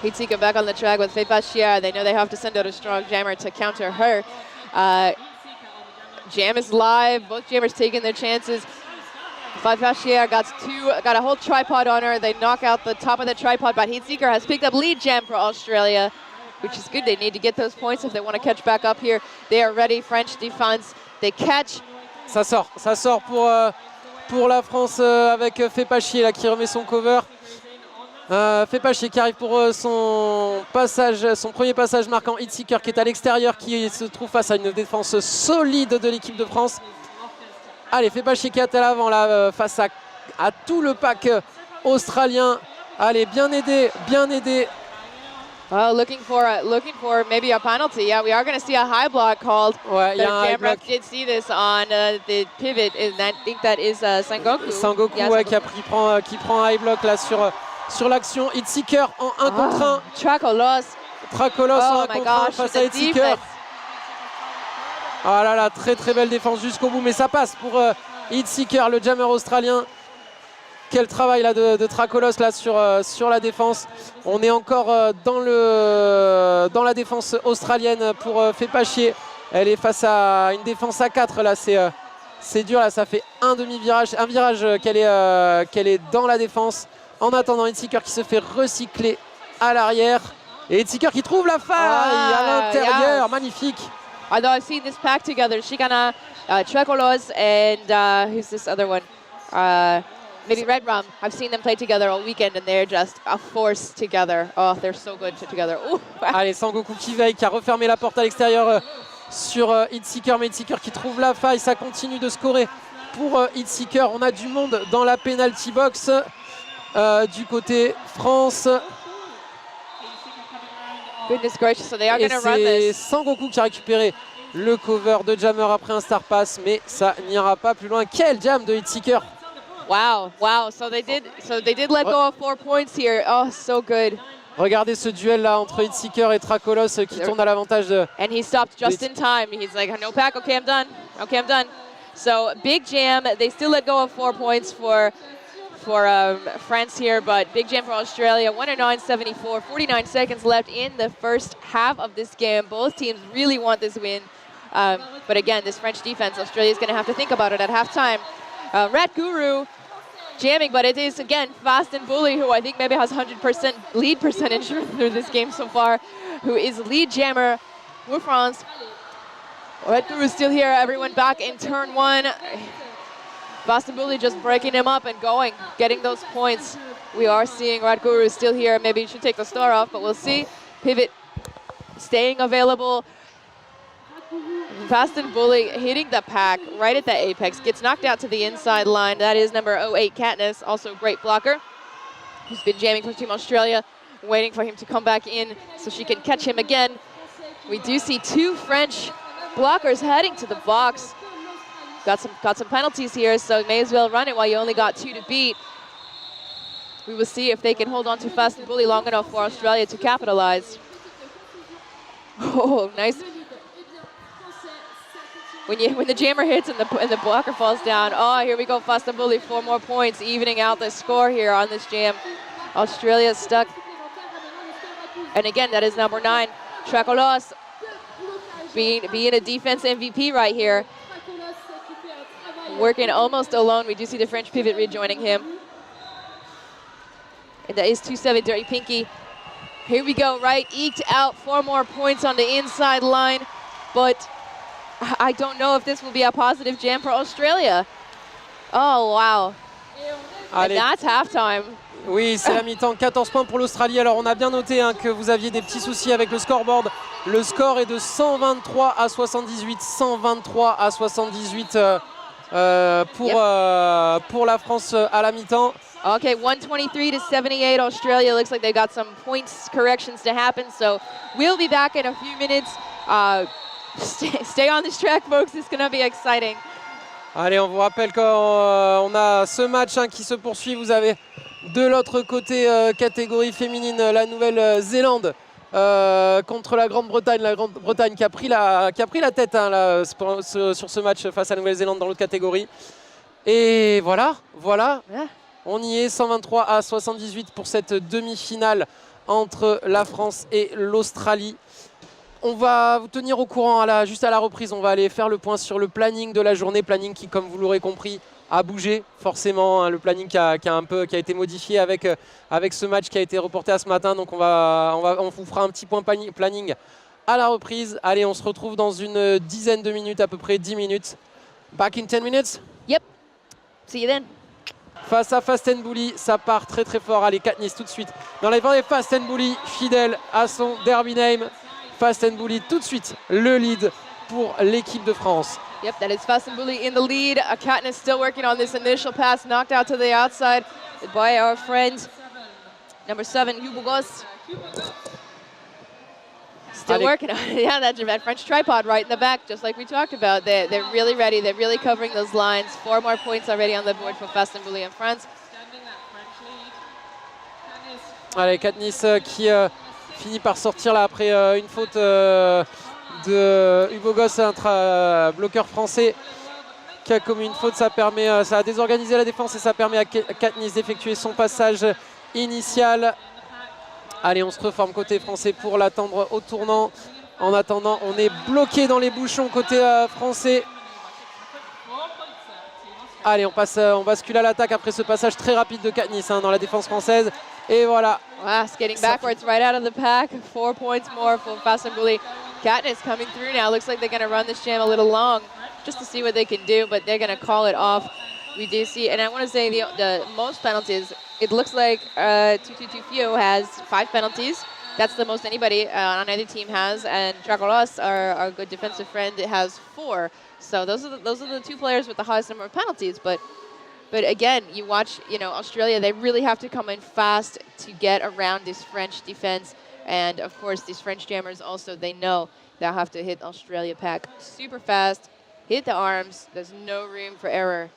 Hitzika back on the track with Fei Bashir. They know they have to send out a strong jammer to counter her. Jam is live. Both jammers taking their chances. Fei Bashir got a whole tripod on her. They knock out the top of the tripod, but Hitzika has picked up lead jam for Australia, which is good. They need to get those points if they want to catch back up here. They are ready. French defense. They catch. Ça sort pour la France avec Fei Bashir là qui remet son cover. Fei Bashir qui arrive pour son premier passage marquant Hitseeker qui est à l'extérieur, qui se trouve face à une défense solide de l'équipe de France. Allez, Fei Bashir qui est à l'avant là face à tout le pack australien. Allez, bien aidé. Looking for maybe a penalty. Yeah, we are going to see a high block called. Ouais, the jam ref did see this on the pivot, and I think that is Sangoku. Sangoku, yeah, ouais, Sangoku. qui prend un high block là sur l'action. Hitseeker en 1 contre 1. Tracolos en 1 contre 1 face à Hitseeker. Ah là là, très très belle défense jusqu'au bout, mais ça passe pour Hitseeker, le jammer australien. Quel travail là de Tracolos là sur la défense. On est encore dans la défense australienne pour Fei Bashir. Elle est face à une défense à 4 là, c'est dur là, ça fait un virage qu'elle est dans la défense. En attendant, Hitseeker qui se fait recycler à l'arrière. Et Hitseeker qui trouve la faille à l'intérieur, yes. Magnifique. Although I've seen this pack together, Shikana, Tracolos, and who's this other one? Maybe Red Rum. I've seen them play together all weekend, and they're just a force together. Oh, they're so good together. Ooh. Allez, Sangoku qui veille, qui a refermé la porte à l'extérieur sur Hitseeker, mais Hitseeker qui trouve la faille. Ça continue de scorer pour Hitseeker. On a du monde dans la penalty box. Du côté France. Goodness gracious, so they are going to run this. C'est Sangoku qui a récupéré le cover de jammer après un star pass, mais ça n'ira pas plus loin. Quel jam de Hitseeker! Wow. So they did let go of 4 points here. Oh, so good. Regardez ce duel là entre Hitseeker et Tracolos qui tourne à l'avantage de. And he stopped just in time. He's like, no pack. Okay, I'm done. So big jam. They still let go of 4 points for France here, but big jam for Australia. 109.74, 49 seconds left in the first half of this game. Both teams really want this win. But again, this French defense, Australia is going to have to think about it at halftime. Rat Guru jamming, but it is, again, Fast and Bully, who I think maybe has 100% lead percentage through this game so far, who is lead jammer for France. Rat Guru is still here. Everyone back in turn 1. Fast and Bully just breaking him up and getting those points. We are seeing Rat Guru still here. Maybe he should take the star off, but we'll see. Pivot staying available. Fast and Bully hitting the pack right at the apex. Gets knocked out to the inside line. That is number 08, Katniss, also a great blocker, who's been jamming for Team Australia, waiting for him to come back in so she can catch him again. We do see 2 French blockers heading to the box. Got some penalties here, so may as well run it while you only got 2 to beat. We will see if they can hold on to Fast and Bully long enough for Australia to capitalize. Oh, nice. When the jammer hits and the blocker falls down, oh, here we go, Fast and Bully, 4 more points, evening out the score here on this jam. Australia stuck. And again, that is number 9, Tracolos, being a defense MVP right here. Working almost alone. We do see the French pivot rejoining him. And that is 2-7 Dirty Pinky. Here we go, right? Eked out 4 more points on the inside line. But I don't know if this will be a positive jam for Australia. Oh, wow. And that's halftime. Oui, c'est la mi-temps, 14 points pour l'Australie. Alors on a bien noté que vous aviez des petits soucis avec le scoreboard. Le score est de 123 à 78, 123 à 78 pour la France à la mi-temps. Okay, 123 to 78 Australia. Looks like they got some points corrections to happen. So we'll be back in a few minutes. Stay on this track, folks. It's going to be exciting. Allez, on vous rappelle qu'on a ce match qui se poursuit. Vous avez de l'autre côté catégorie féminine la Nouvelle-Zélande contre la Grande-Bretagne. La Grande-Bretagne qui a pris la tête là, sur ce match face à la Nouvelle-Zélande dans l'autre catégorie. Et voilà. Yeah. On y est, 123 à 78 pour cette demi-finale entre la France et l'Australie. On va vous tenir au courant juste à la reprise. On va aller faire le point sur le planning de la journée. Planning qui, comme vous l'aurez compris, a bougé forcément. Le planning qui a été modifié avec ce match qui a été reporté à ce matin. Donc on vous fera un petit point planning à la reprise. Allez, on se retrouve dans une dizaine de minutes, à peu près 10 minutes. Back in 10 minutes? Yep. See you then. Face à Fast and Bully, ça part très très fort. Allez, Katniss tout de suite dans les vents et Fast and Bully, fidèle à son derby name. Fast and Bully tout de suite, le lead pour l'équipe de France. Yep, that is Fast and Bully in the lead. Katniss still working on this initial pass, knocked out to the outside by our friend, number 7, Hubogos. Still working on it. Yeah, that French tripod right in the back, just like we talked about. They're really ready. They're really covering those lines. 4 more points already on the board for Fast and Bully in France. Allez, Katniss qui finit par sortir là après une faute de Hubogos, un bloqueur français qui a commis une faute. Ça a désorganisé la défense et ça permet à Katniss d'effectuer son passage initial. Allez, on se reforme côté français pour l'attendre au tournant. En attendant, on est bloqué dans les bouchons côté français. Allez, on bascule à l'attaque après ce passage très rapide de Katniss dans la défense française. Et voilà. Wow, skating backwards right out of the pack. 4 points more for Fast and Bully. Katniss coming through now. Looks like they're going to run this jam a little long just to see what they can do, but they're going to call it off. We do see, and I want to say the most penalties, it looks like 222 has 5 penalties. That's the most anybody on either team has, and Tracolos, our good defensive friend, has 4. So those are the 2 players with the highest number of penalties. But again, you watch, Australia, they really have to come in fast to get around this French defense. And of course, these French jammers also, they know they'll have to hit Australia pack super fast, hit the arms. There's no room for error.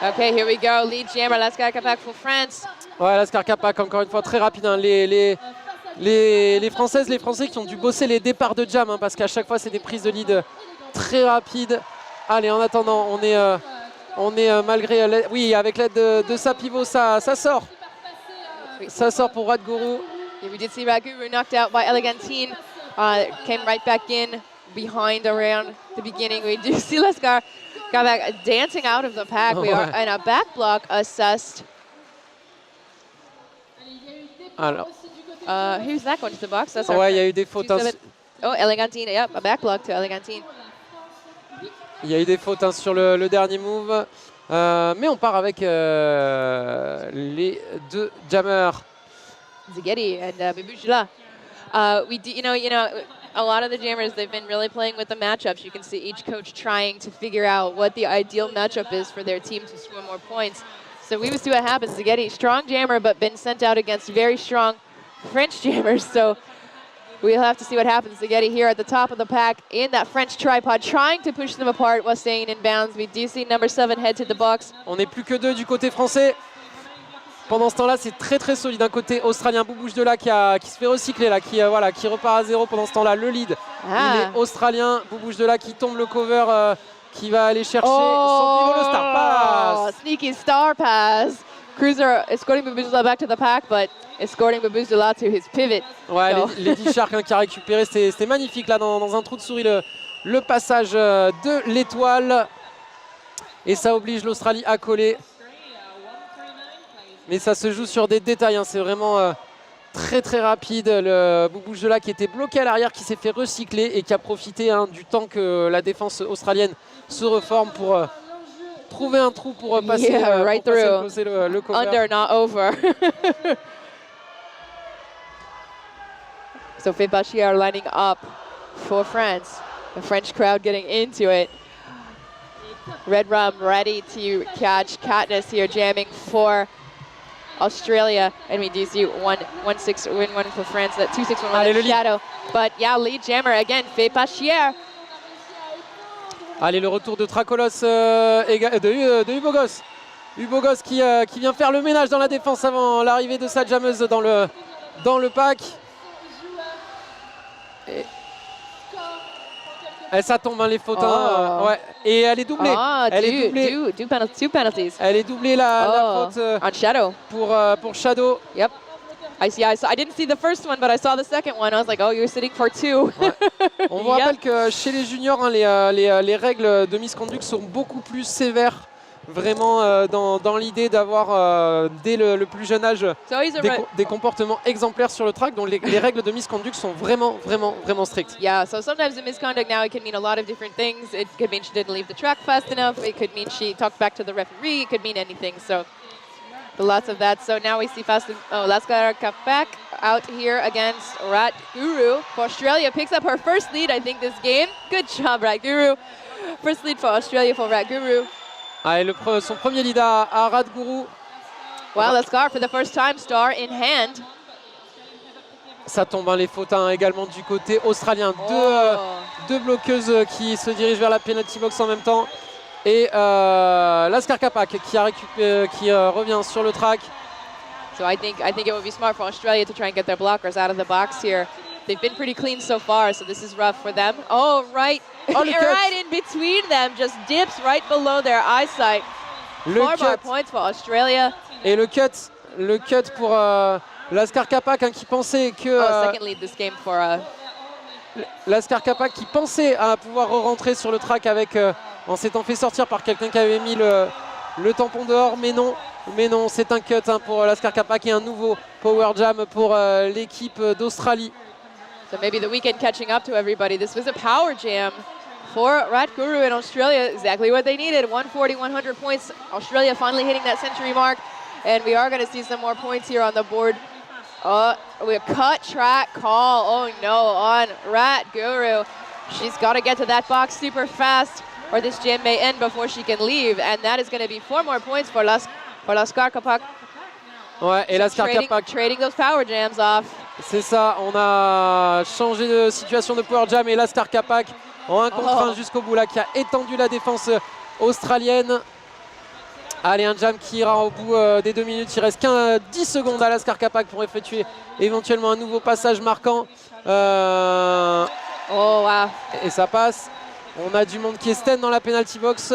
Okay, here we go. Lead jammer, Lascar Capac for France. Ouais, Lascar Capac, encore une fois, très rapide. Les Françaises, les Français qui ont dû bosser les départs de jam, parce qu'à chaque fois, c'est des prises de lead très rapides. Allez, en attendant, on est malgré... Oui, avec l'aide de sa pivot, ça sort. Ça sort pour Radguru. Yeah, we did see Radguru knocked out by Elegantine. Came right back in behind around the beginning. We do see Lascar Capac dancing out of the pack. We are in a back block assessed. Alors. Who's that going to the box? That's Ouais, il y a eu des fautes. Oh, Elegantine, yep, a back block to Elegantine. Il y a eu des fautes sur le dernier move. Mais on part avec les 2 jammers. Zigeti and Bibujula. We do, a lot of the jammers, they've been really playing with the matchups. You can see each coach trying to figure out what the ideal matchup is for their team to score more points. So we will see what happens. Zigeti, strong jammer, but been sent out against very strong French jammers. So we'll have to see what happens to Getty here at the top of the pack in that French tripod, trying to push them apart while staying in bounds. We do see number 7 head to the box. On n'est plus que 2 du côté français. Pendant ce temps-là, c'est très solide. Un côté australien, Boubouche de là qui se fait recycler, là, qui repart à 0 pendant ce temps-là. Le lead, il est australien. Boubouche de là qui tombe le cover, qui va aller chercher son pivot, le star pass. Sneaky star pass. Cruiser escorting Boubouche de là back to the pack, but escorting Boubouche de là to his pivot. Ouais, Lady Shark qui a récupéré, c'était magnifique là dans un trou de souris le passage de l'étoile. Et ça oblige l'Australie à coller. Mais ça se joue sur des détails, hein. C'est vraiment très rapide. Le Boubouche de là qui était bloqué à l'arrière, qui s'est fait recycler et qui a profité du temps que la défense australienne se reforme pour trouver un trou pour passer, right pour through. passer le cover. Under, not over. So Fébachir lining up for France. The French crowd getting into it. Red Rum ready to catch Katniss here, jamming for Australia, and we do see 1-6 win one for France. That 2-6 win one in Shadow. But yeah, lead jammer again, Fébachir. Allez, le retour de Tracolos de Ubogos. Ubogos qui vient faire le ménage dans la défense avant l'arrivée de sa jammeuse dans le pack. Et ça tombe, les fautes. Ouais. Et elle est doublée. Elle est doublée. Two penalties. Elle est doublée la faute on Shadow. Pour Shadow. Yep. I didn't see the first one, but I saw the second one. I was like, oh, you're sitting for 2. Ouais. On vous rappelle que chez les juniors, hein, les règles de misconduct sont beaucoup plus sévères. Vraiment dans l'idée d'avoir dès le plus jeune âge des comportements exemplaires sur le track, donc les règles de misconduct sont vraiment strictes. Yeah, so sometimes the misconduct now it can mean a lot of different things. It could mean she didn't leave the track fast enough. It could mean she talked back to the referee. It could mean anything. So lots of that. So now we see Laskar Kapak out here against Rat Guru. For Australia picks up her first lead, I think, this game. Good job, Rat Guru. First lead for Australia for Rat Guru. Ah, et son premier lead à Radguru. Wow, Laskar for the first time, star in hand. Ça tombe, les fautes également du côté australien. Deux bloqueuses qui se dirigent vers la penalty box en même temps. Et Laskar Kapak qui revient sur le track. So I think it would be smart for Australia to try and get their blockers out of the box here. They've been pretty clean so far, so this is rough for them. Oh, right in between them, just dips right below their eyesight. 4 more points for Australia. Et le cut pour Laskar Kapak qui pensait que... second lead this game for... Laskar Kapak qui pensait à pouvoir re-rentrer sur le track en s'étant fait sortir par quelqu'un qui avait mis le tampon dehors, mais non, c'est un cut pour Laskar Kapak et un nouveau power jam pour l'équipe d'Australie. So maybe the weekend catching up to everybody. This was a power jam for Radguru in Australia, exactly what they needed. 140, 100 points. Australia finally hitting that century mark, and we are going to see some more points here on the board. We have cut track call, oh no, on Radguru. She's got to get to that box super fast, or this jam may end before she can leave, and that is going to be 4 more points for Laskar Kapak. Ouais, et Laskar Kapak trading those power jams off. C'est ça, on a changé de situation de power jam et Laskar Kapak en 1 contre 1 jusqu'au bout là, qui a étendu la défense australienne. Allez, un jam qui ira au bout des 2 minutes. Il reste 10 secondes à Laskar Kapak pour effectuer éventuellement un nouveau passage marquant. Oh wow. Et ça passe. On a du monde qui est stand dans la penalty box.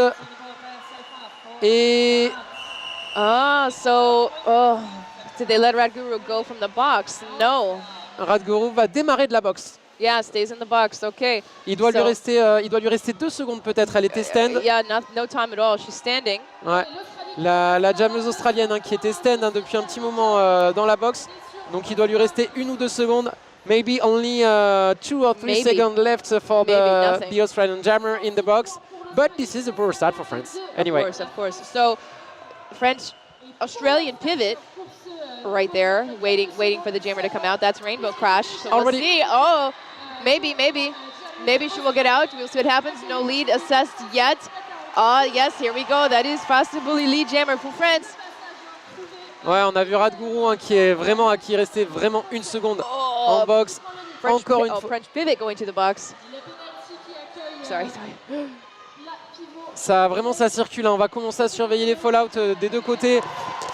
Et... did they let Radguru go from the box? No. Radguru va démarrer de la box. Yeah, stays in the box. Okay. Il doit lui rester 2 secondes peut-être. Elle était stand. Yeah, no time at all. She's standing. Ouais. La jammeuse australienne qui était stand depuis un petit moment dans la box. Donc il doit lui rester 1 ou 2 secondes. Maybe only 2 or 3 seconds left for the Australian jammer in the box. But this is a poor start for France. Anyway. Of course. So French-Australian pivot right there, waiting for the jammer to come out. That's Rainbow Crash. So we'll see. Oh, maybe she will get out. We'll see what happens. No lead assessed yet. Yes, here we go. That is Fast and Bully lead jammer for France. Ouais, on a vu Radguru hein, qui est resté vraiment une seconde en boxe. Encore une fois. French pivot going to the box. Sorry. Ça circule. Hein. On va commencer à surveiller les fallout des deux côtés.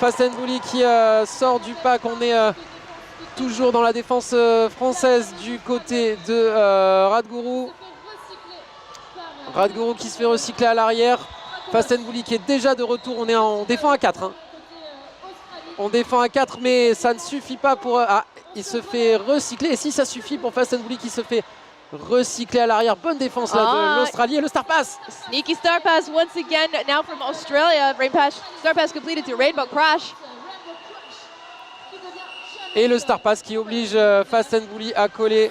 Fast and Bully qui sort du pack. On est toujours dans la défense française du côté de Radguru. Radguru qui se fait recycler à l'arrière. Fast and Bully qui est déjà de retour. On défend à 4. Hein. On défend à 4, mais ça ne suffit pas pour... il se fait recycler. Et si ça suffit pour Fast and Bully qui se fait recycler à l'arrière. Bonne défense là de l'Australie. Et le star pass. Sneaky star pass once again now from Australia. Star pass completed to Rainbow Crash. Et le star pass qui oblige Fast and Bully à coller.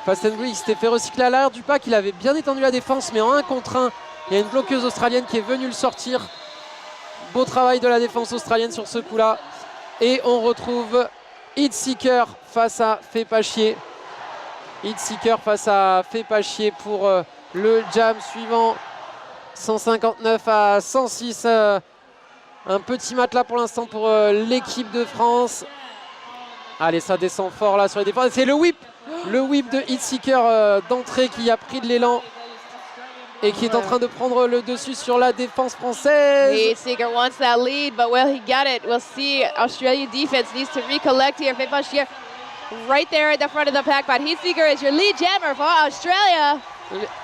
Fast and Bully s'était fait recycler à l'arrière du pack. Il avait bien étendu la défense, mais en 1 contre 1, il y a une bloqueuse australienne qui est venue le sortir. Beau travail de la défense australienne sur ce coup-là. Et on retrouve Hitseeker face à Fais pas chier. Hitseeker face à Fais pas chier pour le jam suivant. 159 à 106. Un petit matelas pour l'instant pour l'équipe de France. Allez, ça descend fort là sur les défenses. C'est le whip de Hitseeker d'entrée qui a pris de l'élan et qui est en train de prendre le dessus sur la défense française. Hitseeker wants that lead, but will he get it? We'll see. Australia defense needs to recollect here. Fepashir right there at the front of the pack, but Hitseeker is your lead jammer for Australia.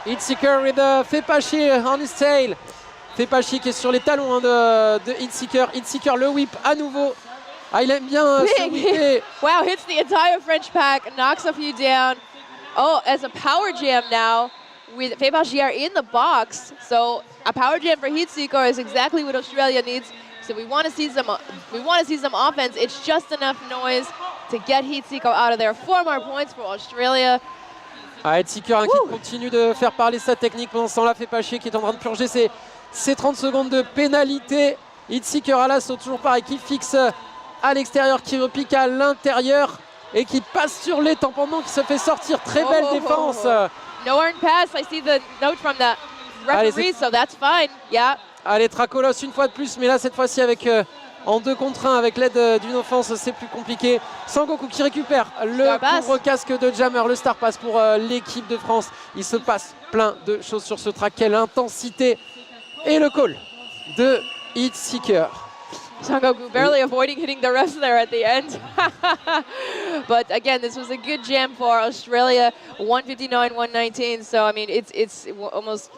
Hitseeker with Fepashir on his tail. Fepashir qui est sur les talons hein, de Hitseeker. Hitseeker le whip à nouveau. Ah, il aime bien se whipper. Wow, hits the entire French pack, knocks a few down. Oh, as a power jam now with Fepashir in the box. So a power jam for Hitseeker is exactly what Australia needs. So we want to see some offense. It's just enough noise to get Hitseeker out of there. 4 more points for Australia. Ah, Hitseeker hein, qui continue de faire parler sa technique pendant ce temps-là. Fepashir qui est en train de purger ses 30 secondes de pénalité. Hitseeker à l'assaut, toujours pareil, qui fixe à l'extérieur, qui repique à l'intérieur et qui passe sur les tampons, qui se fait sortir. Très belle défense. No earned pass. I see the note from the referee, so that's fine. Yeah. Allez, Tracolos une fois de plus, mais là cette fois-ci avec en 2 contre 1 avec l'aide d'une offense, c'est plus compliqué. Sangoku qui récupère le couvre-casque de Jammer, le star pass pour l'équipe de France. Il se passe plein de choses sur ce track. Quelle intensité. Et le call de Hitseeker. Sangoku barely avoiding hitting the refs there at the end. But again, this was a good jam for Australia. 159-119. So I mean, it's almost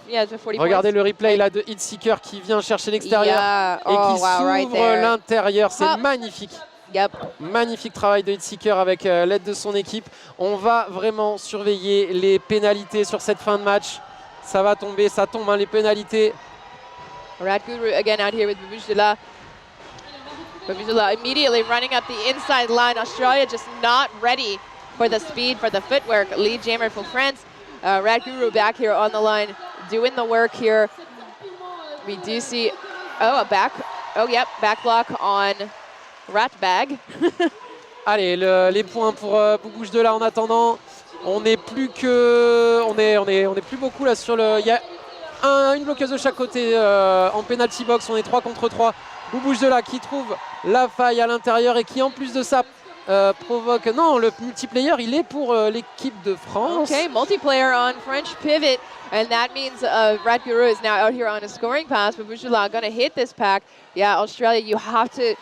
yeah, 40 Regardez points. le replay là de Hitseeker qui vient chercher l'extérieur et qui s'ouvre l'intérieur. C'est magnifique. Yep. Magnifique travail de Hitseeker avec l'aide de son équipe. On va vraiment surveiller les pénalités sur cette fin de match. Ça va tomber, ça tombe hein, les pénalités. Radguru again out here with Babujula. Babujula immediately running up the inside line. Australia just not ready for the speed, for the footwork. Lead jammer for France. Radguru back here on the line, doing the work here. We do see, back block on Ratbag. Allez, les points pour Babujula en attendant. On n'est plus beaucoup là sur le. Il y a une bloqueuse de chaque côté en penalty box. On est 3 contre 3. Babujula qui trouve la faille à l'intérieur et qui en plus de ça provoque. Non, le multiplayer il est pour l'équipe de France. Okay, multiplayer on French pivot, and that means Radguru is now out here on a scoring pass. Babujula gonna hit this pack. Yeah, Australia, you have to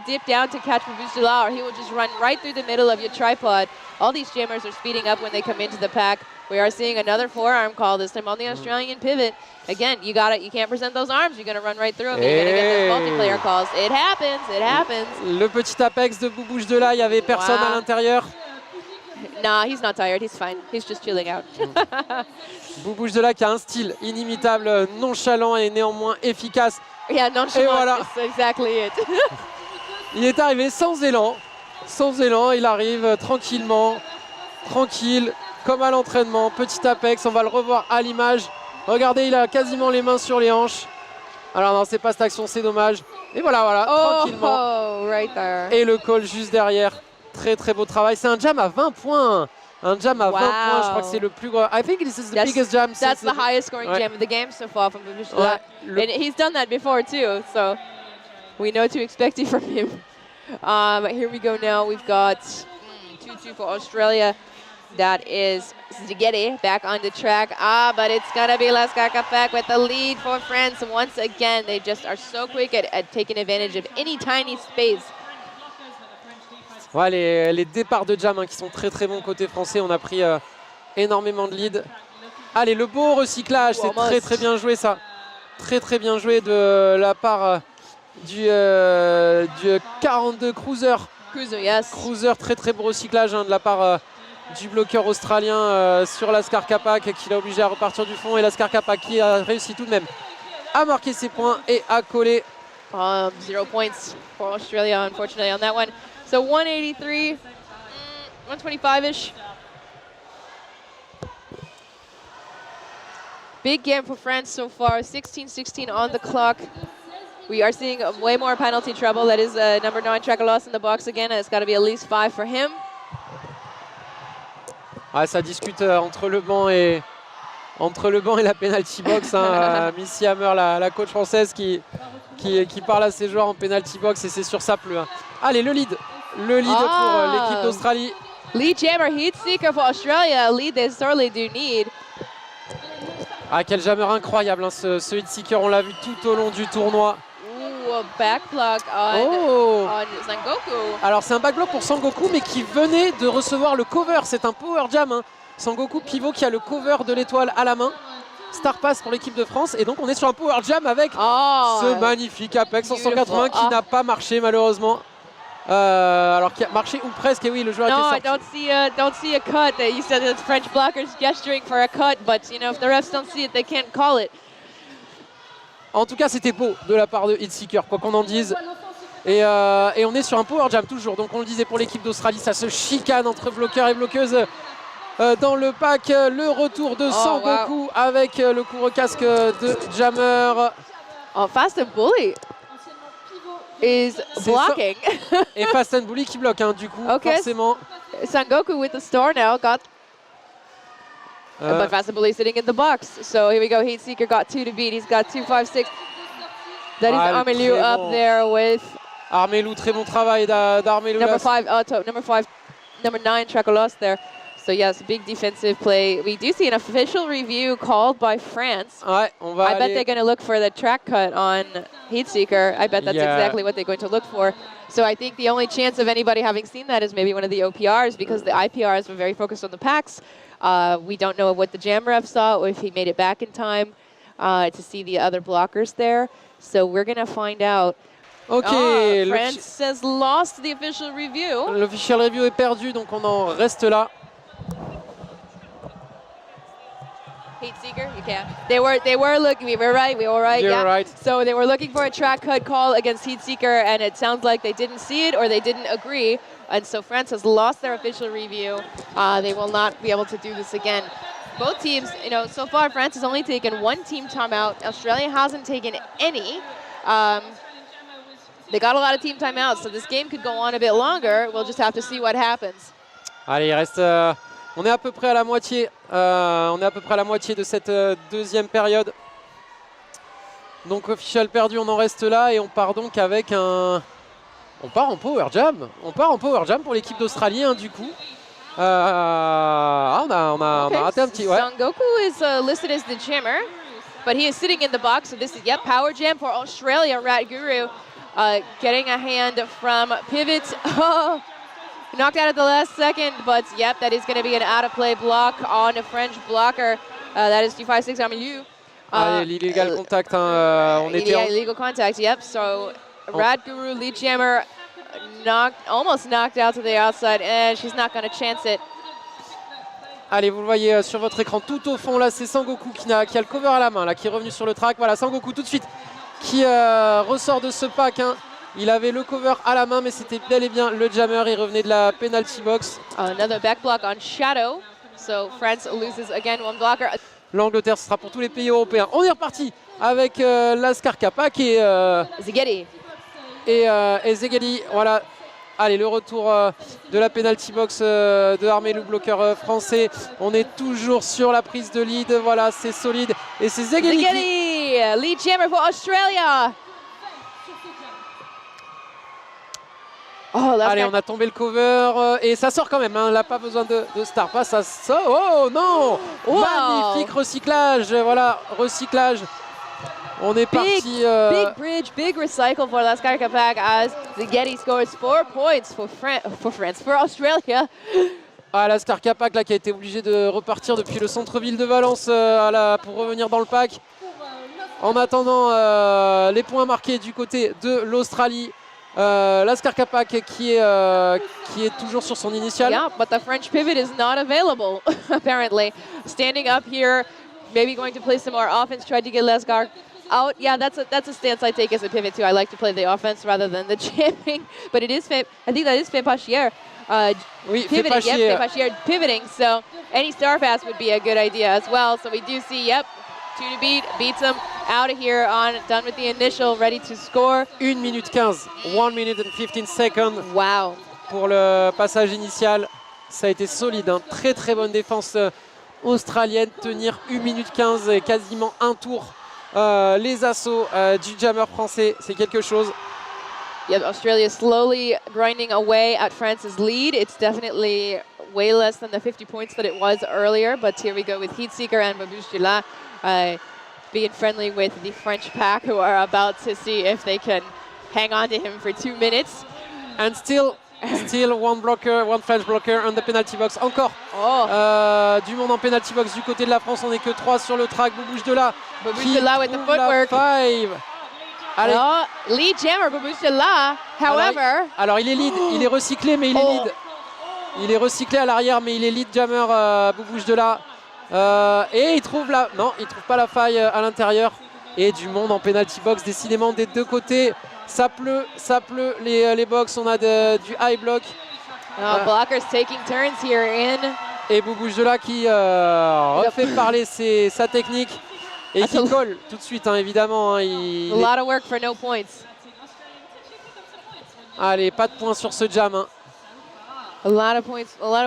dip down to catch Babujula, or he will just run right through the middle of your tripod. All these jammers are speeding up when they come into the pack. We are seeing another forearm call this time on the Australian pivot. Again, you can't present those arms. You're gonna run right through them. You're gonna get those multiplayer calls. It happens. Le petit apex de Babujula, il y avait personne à l'intérieur. Nah, he's not tired. He's fine. He's just chilling out. Babujula qui a un style inimitable, nonchalant et néanmoins efficace. Yeah, nonchalant. Et voilà. That's exactly it. Il est arrivé sans élan. Il arrive tranquillement, tranquille, comme à l'entraînement. Petit apex, on va le revoir à l'image. Regardez, il a quasiment les mains sur les hanches. Alors non, c'est pas cette action, c'est dommage. Et voilà, tranquillement. Right there. Et le call juste derrière. Très très beau travail. C'est un jam à 20 points. Un jam à 20 points, je crois que c'est le plus gros. I think this is the biggest jam. That's the highest scoring jam of the game so far from Babujula. And he's done that before too, so. we know to expect it from him. Here we go now. We've got 2-2 for Australia. That is Zigeti back on the track. But it's going to be Lascar Capac with the lead for France. Once again, they just are so quick at taking advantage of any tiny space. Ouais, les départs de jam qui sont très très bons côté français. On a pris énormément de lead. Allez, le beau recyclage, c'est très très bien joué ça. Très très bien joué de la part du 42 Cruiser. Cruiser, très très beau recyclage de la part du bloqueur australien sur Lascar Capac qui l'a obligé à repartir du fond. Et Lascar Capac qui a réussi tout de même à marquer ses points et à coller. 0 points for Australia, unfortunately, on that one. So 183, 125-ish. Big game for France so far, 16-16 on the clock. We are seeing way more penalty trouble. That is number 9, tracker loss in the box again, and it's got to be at least 5 for him. Ouais, ça discute entre le banc et la penalty box. Missy Hammer, la coach française qui parle à ses joueurs en penalty box et c'est sur ça pleut. Allez, le lead pour l'équipe d'Australie. Lead jammer, heat seeker for Australia. A lead they sorely do need. Ah, quel jammer incroyable, ce hit seeker, on l'a vu tout au long du tournoi. Ooh, a back block on Sangoku. Alors c'est un back block pour Sangoku, mais qui venait de recevoir le cover. C'est un power jam. Sangoku pivot qui a le cover de l'étoile à la main. Star pass pour l'équipe de France. Et donc on est sur un power jam avec ce magnifique Apex 180 qui n'a pas marché malheureusement. Alors qui a marché ou presque, et oui, le joueur était sorti. Don't see a cut. You said the French blockers gesturing for a cut, but you know if the refs don't see it, they can't call it. En tout cas, c'était beau de la part de Hitseeker, quoi qu'on en dise. Et on est sur un power jam toujours. Donc on le disait pour l'équipe d'Australie, ça se chicane entre bloqueurs et bloqueuses dans le pack. Le retour de Sangoku avec le couvre-casque de Jammer. Fast and Bully is blocking. Et Fast and Bully qui bloque, du coup, forcément. Sangoku with the store now, but Fast and Bully sitting in the box. So here we go, Heat Seeker got 2 to beat, he's got 2-5-6. That is Armelou up there with... Armelou, très bon travail d'Armelou. Number 9, Tracolos there. So yes, big defensive play. We do see an official review called by France. Ouais, I bet they're going to look for the track cut on Heatseeker. I bet that's exactly what they're going to look for. So I think the only chance of anybody having seen that is maybe one of the OPRs, because the IPRs were very focused on the packs. We don't know what the jam ref saw, or if he made it back in time to see the other blockers there. So we're going to find out. Ok, France has lost the official review. L'official review est perdu, donc on en reste là. Heat Seeker, you can't. They were looking. We were right. You're right. So they were looking for a track cut call against Heat Seeker, and it sounds like they didn't see it or they didn't agree. And so France has lost their official review. They will not be able to do this again. Both teams, so far France has only taken 1 team timeout. Australia hasn't taken any. They got a lot of team timeouts, so this game could go on a bit longer. We'll just have to see what happens. Allez, il reste. On est à peu près à la moitié. De cette deuxième période. Donc official perdu, on en reste là et on part donc avec un. On part en power jam. Pour l'équipe d'Australie, du coup. On a raté un petit. Ouais. Sangoku is listed as the jammer, but he is sitting in the box. So this is power jam for Australia. Rat Guru getting a hand from Pivot. Knocked out at the last second, but that is going to be an out-of-play block on a French blocker. That is 256 Armelou. L'illegal contact. On était illegal contact, So Rad Guru, lead jammer, almost knocked out to the outside, and she's not going to chance it. Allez, vous le voyez sur votre écran tout au fond, là, c'est Sangoku qui a le cover à la main, là, qui est revenu sur le track. Voilà, Sangoku tout de suite qui ressort de ce pack. Il avait le cover à la main, mais c'était bel et bien le jammer. Il revenait de la penalty box. Another back block on Shadow. So France loses again 1 blocker. L'Angleterre, ce sera pour tous les pays européens. On est reparti avec Lascar Capac et Zigeti. Et Zegedi. Voilà. Allez, le retour de la penalty box de Armelou, bloqueur français. On est toujours sur la prise de lead. Voilà, c'est solide. Et c'est Zegedi. Lead jammer for Australia. Oh, that's Allez, on a tombé le cover et ça sort quand même. Hein, elle n'a pas besoin de star pass. Ça sort. Oh non! Wow. Magnifique recyclage. Voilà, recyclage. On est parti. Big bridge, big recycle for Laskar Kapak as the Getty scores 4 points for Australia. Ah, Laskar Kapak là qui a été obligé de repartir depuis le centre-ville de Valence pour revenir dans le pack. En attendant les points marqués du côté de l'Australie. Laskar Kapak qui est toujours sur son initial. Yeah, but the French pivot is not available apparently. Standing up here, maybe going to play some more offense, tried to get Laskar out. Yeah, that's a stance I take as a pivot too. I like to play the offense rather than the jamming. But it is, I think that is Fempachier. Oui, pivoting, Fempachier. yep, Fempachier pivoting. So any star pass would be a good idea as well. So we do see, yep, 2 to beat, beats him out of here on, done with the initial, ready to score. 1 minute 15, 1 minute and 15 seconds. Wow. Pour le passage initial. Ça a été solide, hein. Très très bonne défense australienne. Tenir 1 minute 15 et quasiment un tour. Les assauts du jammer français, c'est quelque chose. Yeah, Australia slowly grinding away at France's lead. It's definitely way less than the 50 points that it was earlier, but here we go with Heatseeker and Babouche being friendly with the French pack, who are about to see if they can hang on to him for 2 minutes. And still one French blocker on the penalty box. Encore du monde en penalty box du côté de la France. On n'est que 3 sur le track. Babouche de là. Babouche de là with the footwork. Allez. Oh, lead jammer, Babouche de là. However. Alors il est lead, il est recyclé, mais il est lead. Il est recyclé à l'arrière, mais il est lead jammer, Babouche de là. Et il trouve non, il trouve pas la faille à l'intérieur. Et du monde en penalty box, décidément des deux côtés. Ça pleut les box, on a du high block. Blockers taking turns here in. Et Babouche de là qui refait parler sa technique. Et qui colle tout de suite, hein, évidemment. Hein, a lot of work for no points. Allez, pas de points sur ce jam. Hein. A lot of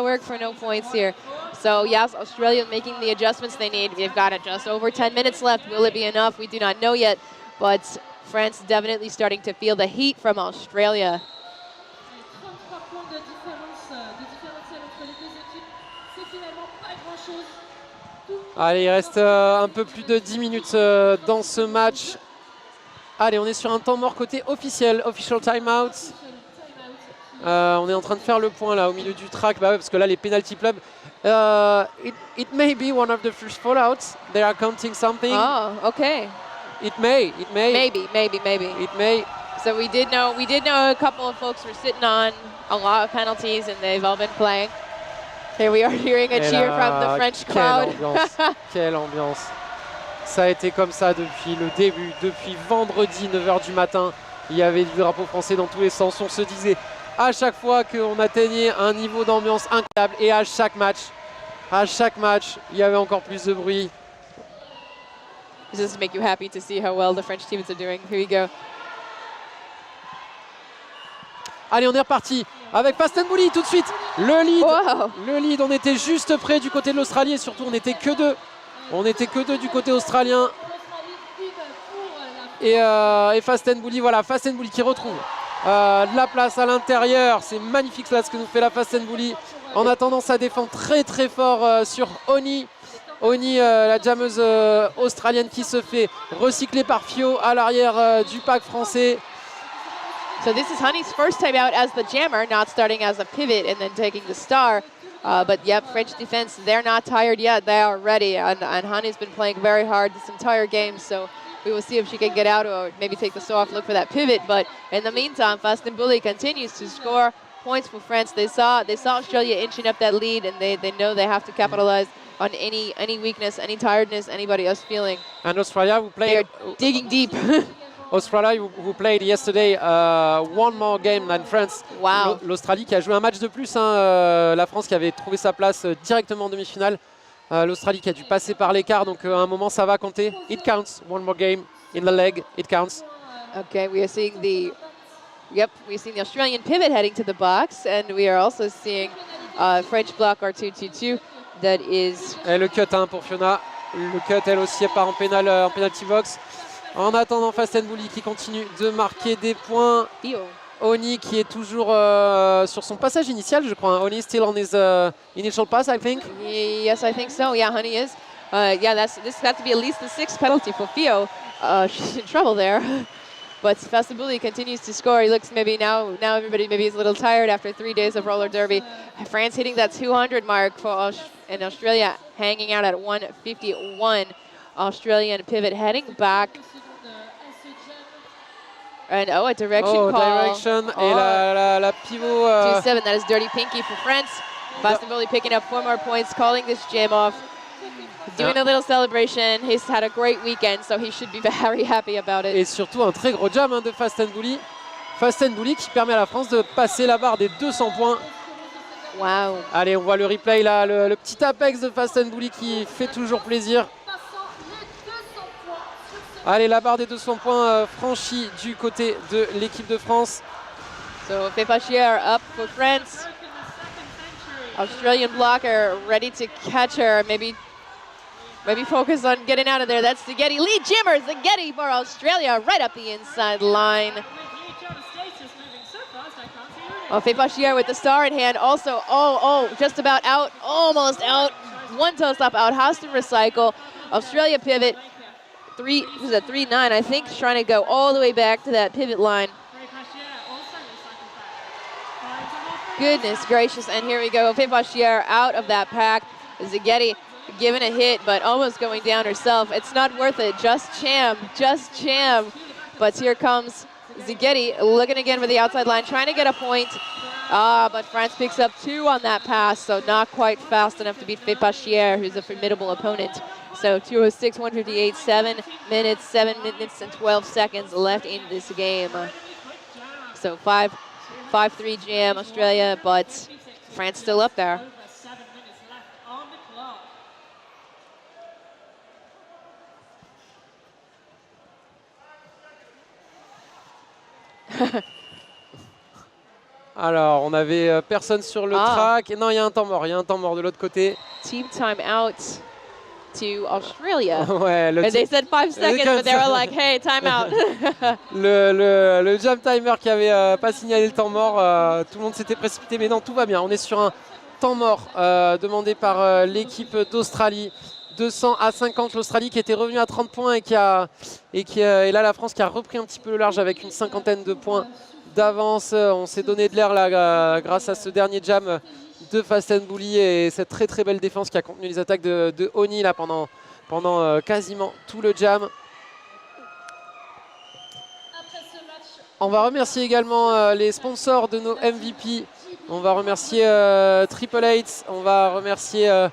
work for no points here. So yes, Australia making the adjustments they need. They've got just over 10 minutes left. Will it be enough? We do not know yet. But France definitely starting to feel the heat from Australia. Allez, il reste un peu plus de 10 minutes dans ce match. Allez, on est sur un temps mort côté officiel, official timeout. On est en train de faire le point là au milieu du track, bah ouais, parce que là les penalty clubs, it may be one of the first fallouts. They are counting something. Oh, okay. It may. Maybe. It may. So we did know a couple of folks were sitting on a lot of penalties and they've all been playing. Here we are hearing a cheer from the French crowd. Quelle ambiance. Ça a été comme ça depuis le début, depuis vendredi 9h du matin. Il y avait du drapeau français dans tous les sens. On se disait à chaque fois qu'on atteignait un niveau d'ambiance incroyable et à chaque match, il y avait encore plus de bruit. Does this make you happy to see how well the French teams are doing? Here we go. Allez, on est reparti avec Fast and Bully tout de suite. Le lead, wow. Le lead, on était juste près du côté de l'Australie et surtout on n'était que deux. On n'était que deux du côté australien. Et Fast and Bully, voilà, Fast and Bully qui retrouve de la place à l'intérieur. C'est magnifique là ce que nous fait la Fast and Bully. En attendant, ça défend très très fort sur O19. O19, la jammeuse australienne qui se fait recycler par Fio à l'arrière du pack français. So this is Honey's first time out as the jammer, not starting as a pivot and then taking the star. But yep, French defense, they're not tired yet. They are ready. And Honey's been playing very hard this entire game. So we will see if she can get out or maybe take the soft look for that pivot. But in the meantime, Fast and Bully continues to score points for France. They saw Australia inching up that lead, and they know they have to capitalize on any weakness, any tiredness anybody else feeling. And Australia, who played, they're digging deep. Australia, who played yesterday one more game than France. Wow. L'Australie qui a joué un match de plus. Hein, la France qui avait trouvé sa place directement en demi-finale. L'Australie qui a dû passer par l'écart. Donc à un moment, ça va compter. It counts. One more game in the leg. It counts. Okay, we are seeing we're seeing the Australian pivot heading to the box, and we are also seeing French block R222 that is. Et le cut hein, pour Fiona. Le cut, elle aussi, part en penalty box. En attendant, Fast and Bully qui continue de marquer des points. Oni qui est toujours sur son passage initial, je crois. Oni still on his initial pass, I think. Yes, I think so. Yeah, Honey is. Yeah, this has to be at least the 6th penalty for Fio. She's in trouble there. But Fastambuli continues to score. He looks maybe now everybody maybe is a little tired after 3 days of roller derby. France hitting that 200 mark for and Australia hanging out at 151. Australian pivot heading back. And a direction call. Direction. Et la pivot. 2-7, that is Dirty Pinky for France. Fastambuli picking up 4 more points, calling this jam off. Doing a little celebration. He's had a great weekend, so he should be very happy about it. Et surtout un très gros jam de Fastambuli. Fastambuli qui permet à la France de passer la barre des 200 points. Wow. Allez, on voit le replay là, le petit apex de Fastambuli qui fait toujours plaisir. Allez, la barre des 200 points franchie du côté de l'équipe de France. So Pepachier up for France. Australian blocker ready to catch her. Maybe focus on getting out of there. That's Zaghetti. Lead jammer, Zaghetti for Australia, right up the inside line. Pepachier with the star in hand. Also, just about out, almost out. 1 toe stop out, has to recycle. Australia pivot. 3-9, I think, trying to go all the way back to that pivot line. Goodness gracious, and here we go. Pepachier out of that pack. Zaghetti giving a hit, but almost going down herself. It's not worth it. Just jam. But here comes Zaghetti looking again for the outside line, trying to get a point. But France picks up 2 on that pass, so not quite fast enough to beat Pepachier, who's a formidable opponent. So 2:06, 158, 7 minutes and 12 seconds left in this game. So 5-3 jam Australia, but France still up there. Alors, on avait personne sur le track. Non, il y a un temps mort de l'autre côté. Team time out to Australia. Ouais, and they said 5 seconds, but they were like, hey, time out. le jam timer qui avait pas signalé le temps mort, tout le monde s'était précipité, mais non, tout va bien. On est sur un temps mort demandé par l'équipe d'Australie. 200 à 50, l'Australie qui était revenue à 30 points et là la France qui a repris un petit peu le large avec une 50aine de points d'avance. On s'est donné de l'air là grâce à ce dernier jam de Fastambuli et cette très très belle défense qui a contenu les attaques de Oni là pendant quasiment tout le jam. On va remercier également les sponsors de nos MVP. On va remercier Triple Eight, on va remercier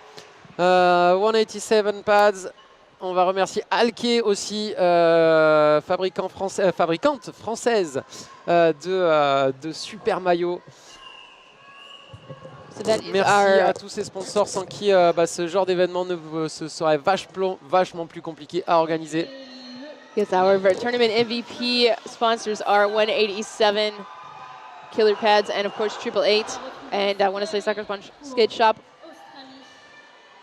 O19 Pads, on va remercier Alke aussi, fabricante française de super maillots. Merci à tous ces sponsors sans qui ce genre d'événement se serait vachement plus compliqué à organiser. Yes, our tournament MVP sponsors are 187 Killer Pads and of course Triple Eight, and I want to say Sucker Punch Skate Shop.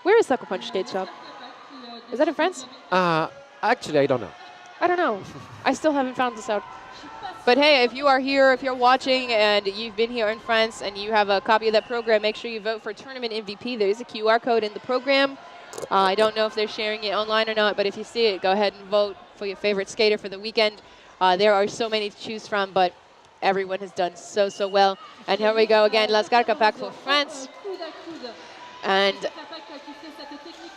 Where is Sucker Punch Skate Shop? Is that in France? Actually, I don't know. I don't know. I still haven't found this out. But hey, if you are here, if you're watching and you've been here in France and you have a copy of that program, make sure you vote for Tournament MVP. There is a QR code in the program. I don't know if they're sharing it online or not, but if you see it, go ahead and vote for your favorite skater for the weekend. There are so many to choose from, but everyone has done so well. And here we go again, Lascarca pack for France. And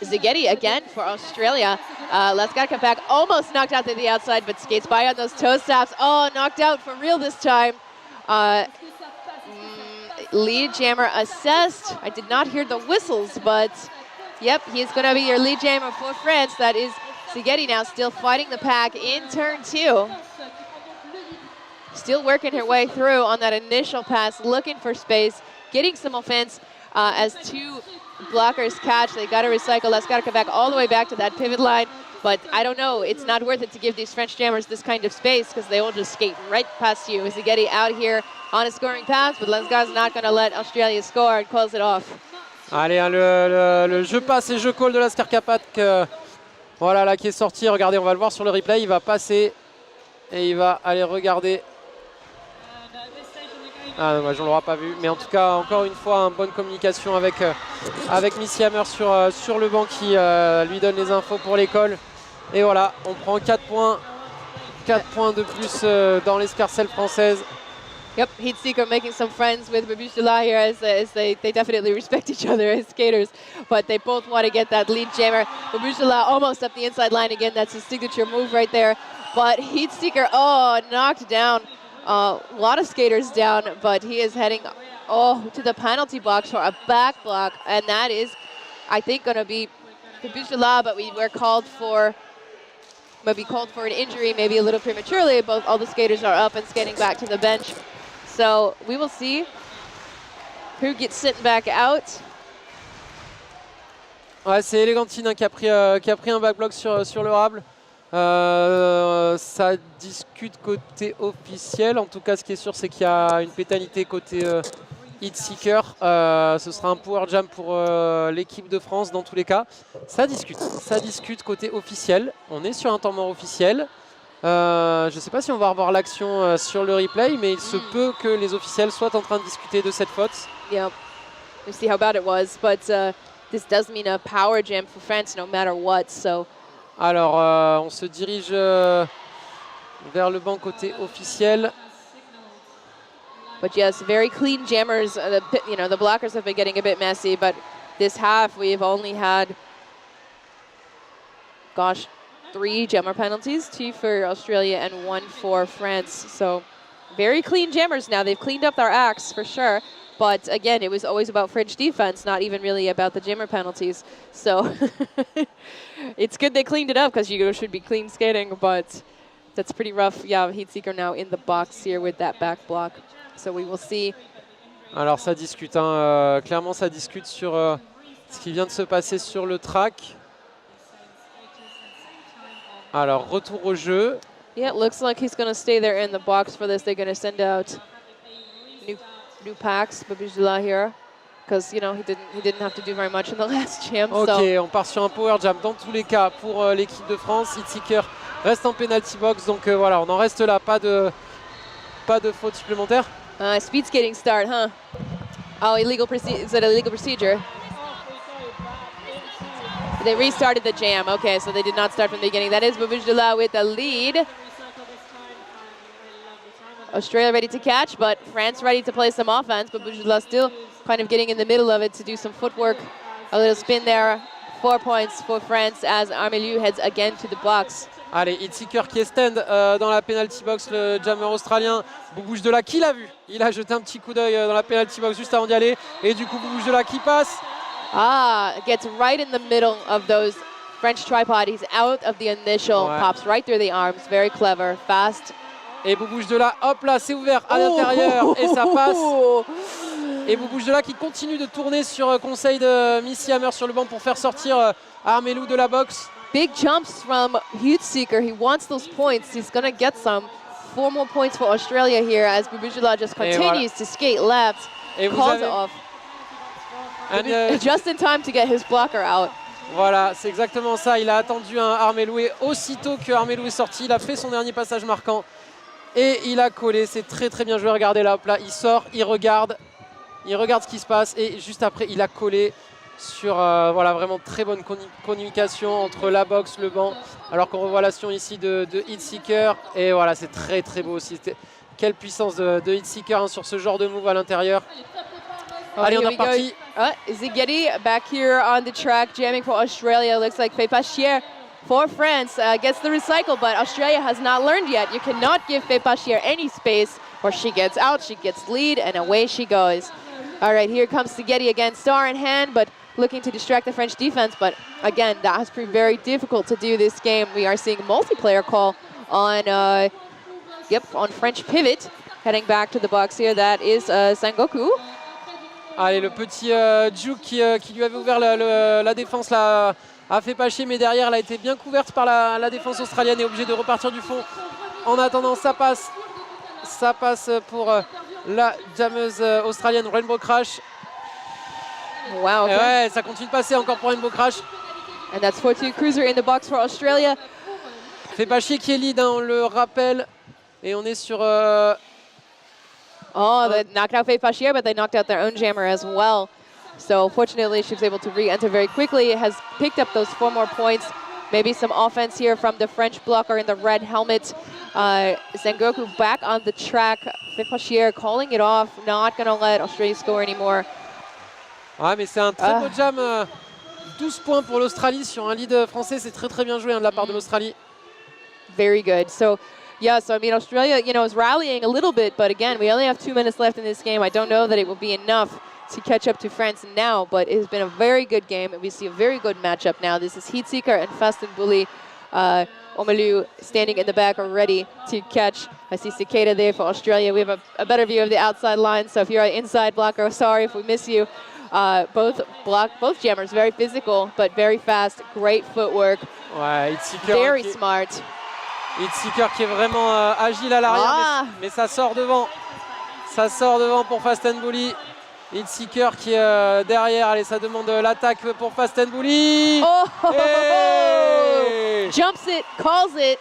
Zaghetti again for Australia. Lascarca pack almost knocked out to the outside, but skates by on those toe stops. Oh, knocked out for real this time. Lead jammer assessed. I did not hear the whistles, but yep, he's going to be your lead jammer for France. That is Zaghetti now still fighting the pack in turn 2. Still working her way through on that initial pass, looking for space, getting some offense as 2 blockers catch. They got to recycle Lascarca back all the way back to that pivot line. But I don't know, it's not worth it to give these French jammers this kind of space because they will just skate right past you. Zaghetti out here on a scoring pass, but Lascar's not going to let Australia score and calls it off. Allez, hein, le jeu passe et jeu call de Lascarca pack. Voilà, là qui est sorti. Regardez, on va le voir sur le replay. Il va passer et il va aller regarder Ah dommage, on l'aura pas vu. Mais en tout cas, encore une fois, bonne communication avec Missy Hammer sur le banc qui lui donne les infos pour l'école. Et voilà, on prend 4 points. 4 points de plus dans l'escarcelle française. Yep, Heat Seeker making some friends with Babush Dula here as they definitely respect each other as skaters, but they both want to get that lead jammer. Babush Dula almost up the inside line again. That's his signature move right there. But Heat Seeker, knocked down. A lot of skaters down, but he is heading to the penalty box for a back block, and that is, I think, going to be Babush Dula, but we were called for an injury, maybe a little prematurely. All the skaters are up and skating back to the bench. So we will see who gets sent back out. Ouais, c'est Elegantine qui a pris un backblock sur le rable. Ça discute côté officiel. En tout cas, ce qui est sûr, c'est qu'il y a une pénalité côté Heat Seeker. Ce sera un power jam pour l'équipe de France dans tous les cas. Ça discute côté officiel. On est sur un temps mort officiel. Je ne sais pas si on va revoir l'action sur le replay, mais il se peut que les officiels soient en train de discuter de cette faute. Yeah, we'll see how bad it was, but this does mean a power jam for France no matter what. So. Alors, on se dirige vers le banc côté officiel. But yes, very clean jammers. The blockers have been getting a bit messy, but this half we've only had, 3 jammer penalties, 2 for Australia and 1 for France. So very clean jammers now. They've cleaned up their acts for sure. But again, it was always about French defense, not even really about the jammer penalties. So it's good they cleaned it up because you should be clean skating, but that's pretty rough. Yeah, Heat Seeker now in the box here with that back block. So we will see. Alors ça discute, clairement ça discute sur ce qui vient de se passer sur le track. Alors retour au jeu. Yeah, it looks like he's going to stay there in the box for this. They're going to send out new packs, Babush Dula here, because he didn't have to do very much in the last jam. Ok, so. On part sur un power jam dans tous les cas pour l'équipe de France. Heat Seeker reste en penalty box, donc voilà, on en reste là, pas de faute supplémentaire. Speed skating start, huh? Oh, is that illegal procedure? They restarted the jam. Okay, so they did not start from the beginning. That is Babush Dula with the lead. Australia ready to catch, but France ready to play some offense. Babush Dula still kind of getting in the middle of it to do some footwork. A little spin there. 4 points for France as Armeliu heads again to the box. Allez, Heat Seeker qui est stand dans la penalty box, le jammer australien. Babush Dula qui l'a vu. Il a jeté un petit coup d'œil dans la penalty box juste avant d'y aller. Et du coup, Babush Dula qui passe. Gets right in the middle of those French tripod. He's out of the initial, pops right through the arms. Very clever, fast. Et Babush Dula, hop là, c'est ouvert à l'intérieur et ça passe. Et Babush Dula qui continue de tourner sur conseil de Missy Hammer sur le banc pour faire sortir Armeliu de la boxe. Big jumps from Heat Seeker. He wants those points. He's going to get some. 4 more points for Australia here as Babush Dula just continues to skate left. Calls off. Just in time to get his blocker out. Voilà, c'est exactement ça. Il a attendu un Armeliu et aussitôt que Armeliu est sorti, il a fait son dernier passage marquant et il a collé. C'est très très bien joué. Regardez là, hop là, il sort, il regarde ce qui se passe et juste après, il a collé sur vraiment très bonne communication entre la boxe, le banc. Alors qu'on revoit l'action ici de Heat Seeker et voilà, c'est très très beau aussi. Quelle puissance de Heat Seeker sur ce genre de move à l'intérieur. Allez, on est reparti. Zighetti back here on the track, jamming for Australia. Looks like Fei Pachier for France gets the recycle, but Australia has not learned yet. You cannot give Fei Pachier any space, or she gets out, she gets lead, and away she goes. All right, here comes Zighetti again, star in hand, but looking to distract the French defense. But again, that has proved very difficult to do this game. We are seeing multiplayer call on, on French pivot. Heading back to the box here, that is Sengoku. Allez, le petit Juke qui lui avait ouvert la défense là, a fait pas chier, mais derrière elle a été bien couverte par la défense australienne et obligée de repartir du fond. En attendant, ça passe pour la jammeuse australienne Rainbow Crash. Wow. Okay. Ouais, ça continue de passer encore pour Rainbow Crash. And that's 4-2 cruiser in the box for Australia. Fait pas chier qui est lead, on le rappelle. Et on est sur Oh, they knocked out Faye Pashier, but they knocked out their own jammer as well. So fortunately, she was able to re-enter very quickly. Has picked up those 4 more points. Maybe some offense here from the French blocker in the red helmet. Sengoku back on the track. Faye Pashier calling it off, not going to let Australia score anymore. Ah, mais c'est un très beau jam. 12 points pour l'Australie sur un lead français. C'est très très bien joué de la part de l'Australie. Very good. So, yeah, so I mean, Australia, you know, is rallying a little bit, but again, we only have 2 minutes left in this game. I don't know that it will be enough to catch up to France now, but it has been a very good game, and we see a very good matchup now. This is Heatseeker and Fast and Bully. Omalu standing in the back already to catch. I see Cicada there for Australia. We have a better view of the outside line, so if you're an inside blocker, sorry if we miss you. Both jammers, very physical, but very fast, great footwork. Ouais, very smart. Heatseeker qui est vraiment agile à l'arrière, mais ça sort devant. Ça sort devant pour Fast and Bully. Heatseeker qui est derrière. Allez, ça demande l'attaque pour Fast and Bully. Oh! Hey! Jumps it, calls it.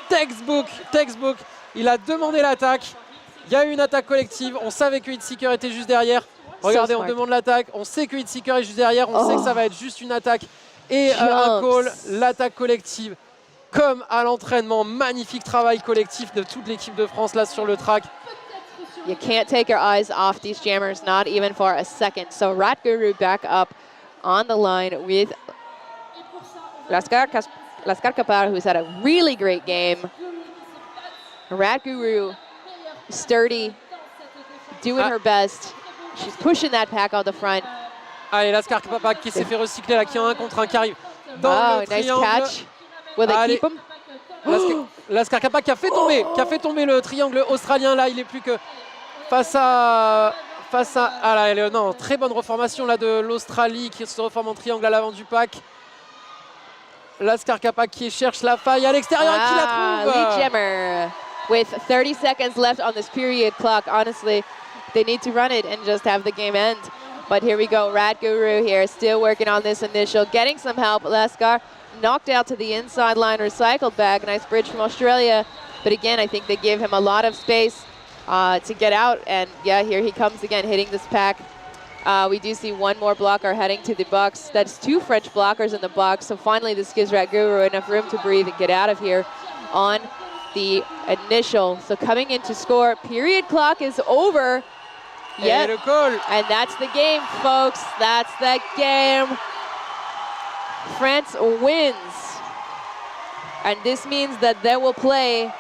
Textbook. Il a demandé l'attaque. Il y a eu une attaque collective. On savait que Heatseeker était juste derrière. Regardez, on demande l'attaque. On sait que Heatseeker est juste derrière. On sait que ça va être juste une attaque et un call. L'attaque collective. Comme à l'entraînement, magnifique travail collectif de toute l'équipe de France là sur le track. You can't take your eyes off these jammers, not even for a second. So Rat Guru back up on the line with Laskar Kapar, who's had a really great game. Rat Guru, sturdy, doing her best. She's pushing that pack on the front. Allez, Laskar Kapar qui s'est fait recycler là, qui a un contre un qui arrive dans le triangle. Nice catch. Will they keep him? Laskar Kapar qui a fait tomber le triangle australien. Là, il est plus que face à non, très bonne reformation là de l'Australie qui se reforme en triangle à l'avant du pack. Laskar Kapar qui cherche la faille à l'extérieur et qui la trouve. Lead jammer with 30 seconds left on this period clock. Honestly, they need to run it and just have the game end. But here we go, Rat Guru here, still working on this initial, getting some help. Laskar knocked out to the inside line, recycled back. Nice bridge from Australia. But again, I think they give him a lot of space to get out. And yeah, here he comes again, hitting this pack. We do see one more blocker heading to the box. That's 2 French blockers in the box. So finally, this gives Rat Guru enough room to breathe and get out of here on the initial. So coming in to score, period clock is over. Yep. And that's the game, folks. That's the game. France wins. And this means that they will play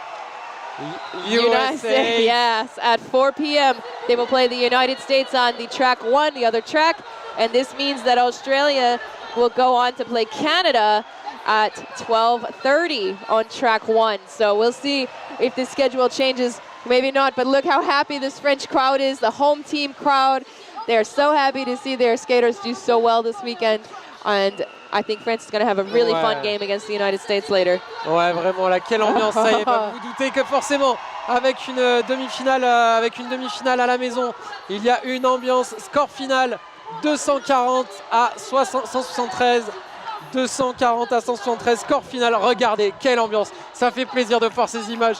USA. Yes, at 4 p.m. They will play the United States on the track 1, the other track. And this means that Australia will go on to play Canada at 12:30 on track 1. So we'll see if the schedule changes. Maybe not, but look how happy this French crowd is, the home team crowd. They're so happy to see their skaters do so well this weekend. And I think France is going to have a really fun game against the United States later. Ouais, vraiment, là, quelle ambiance, ça y est, pas vous doutez que forcément, avec une demi-finale à la maison, il y a une ambiance. Score final, 240 à 173. 240 à 173, score final. Regardez, quelle ambiance. Ça fait plaisir de voir ces images.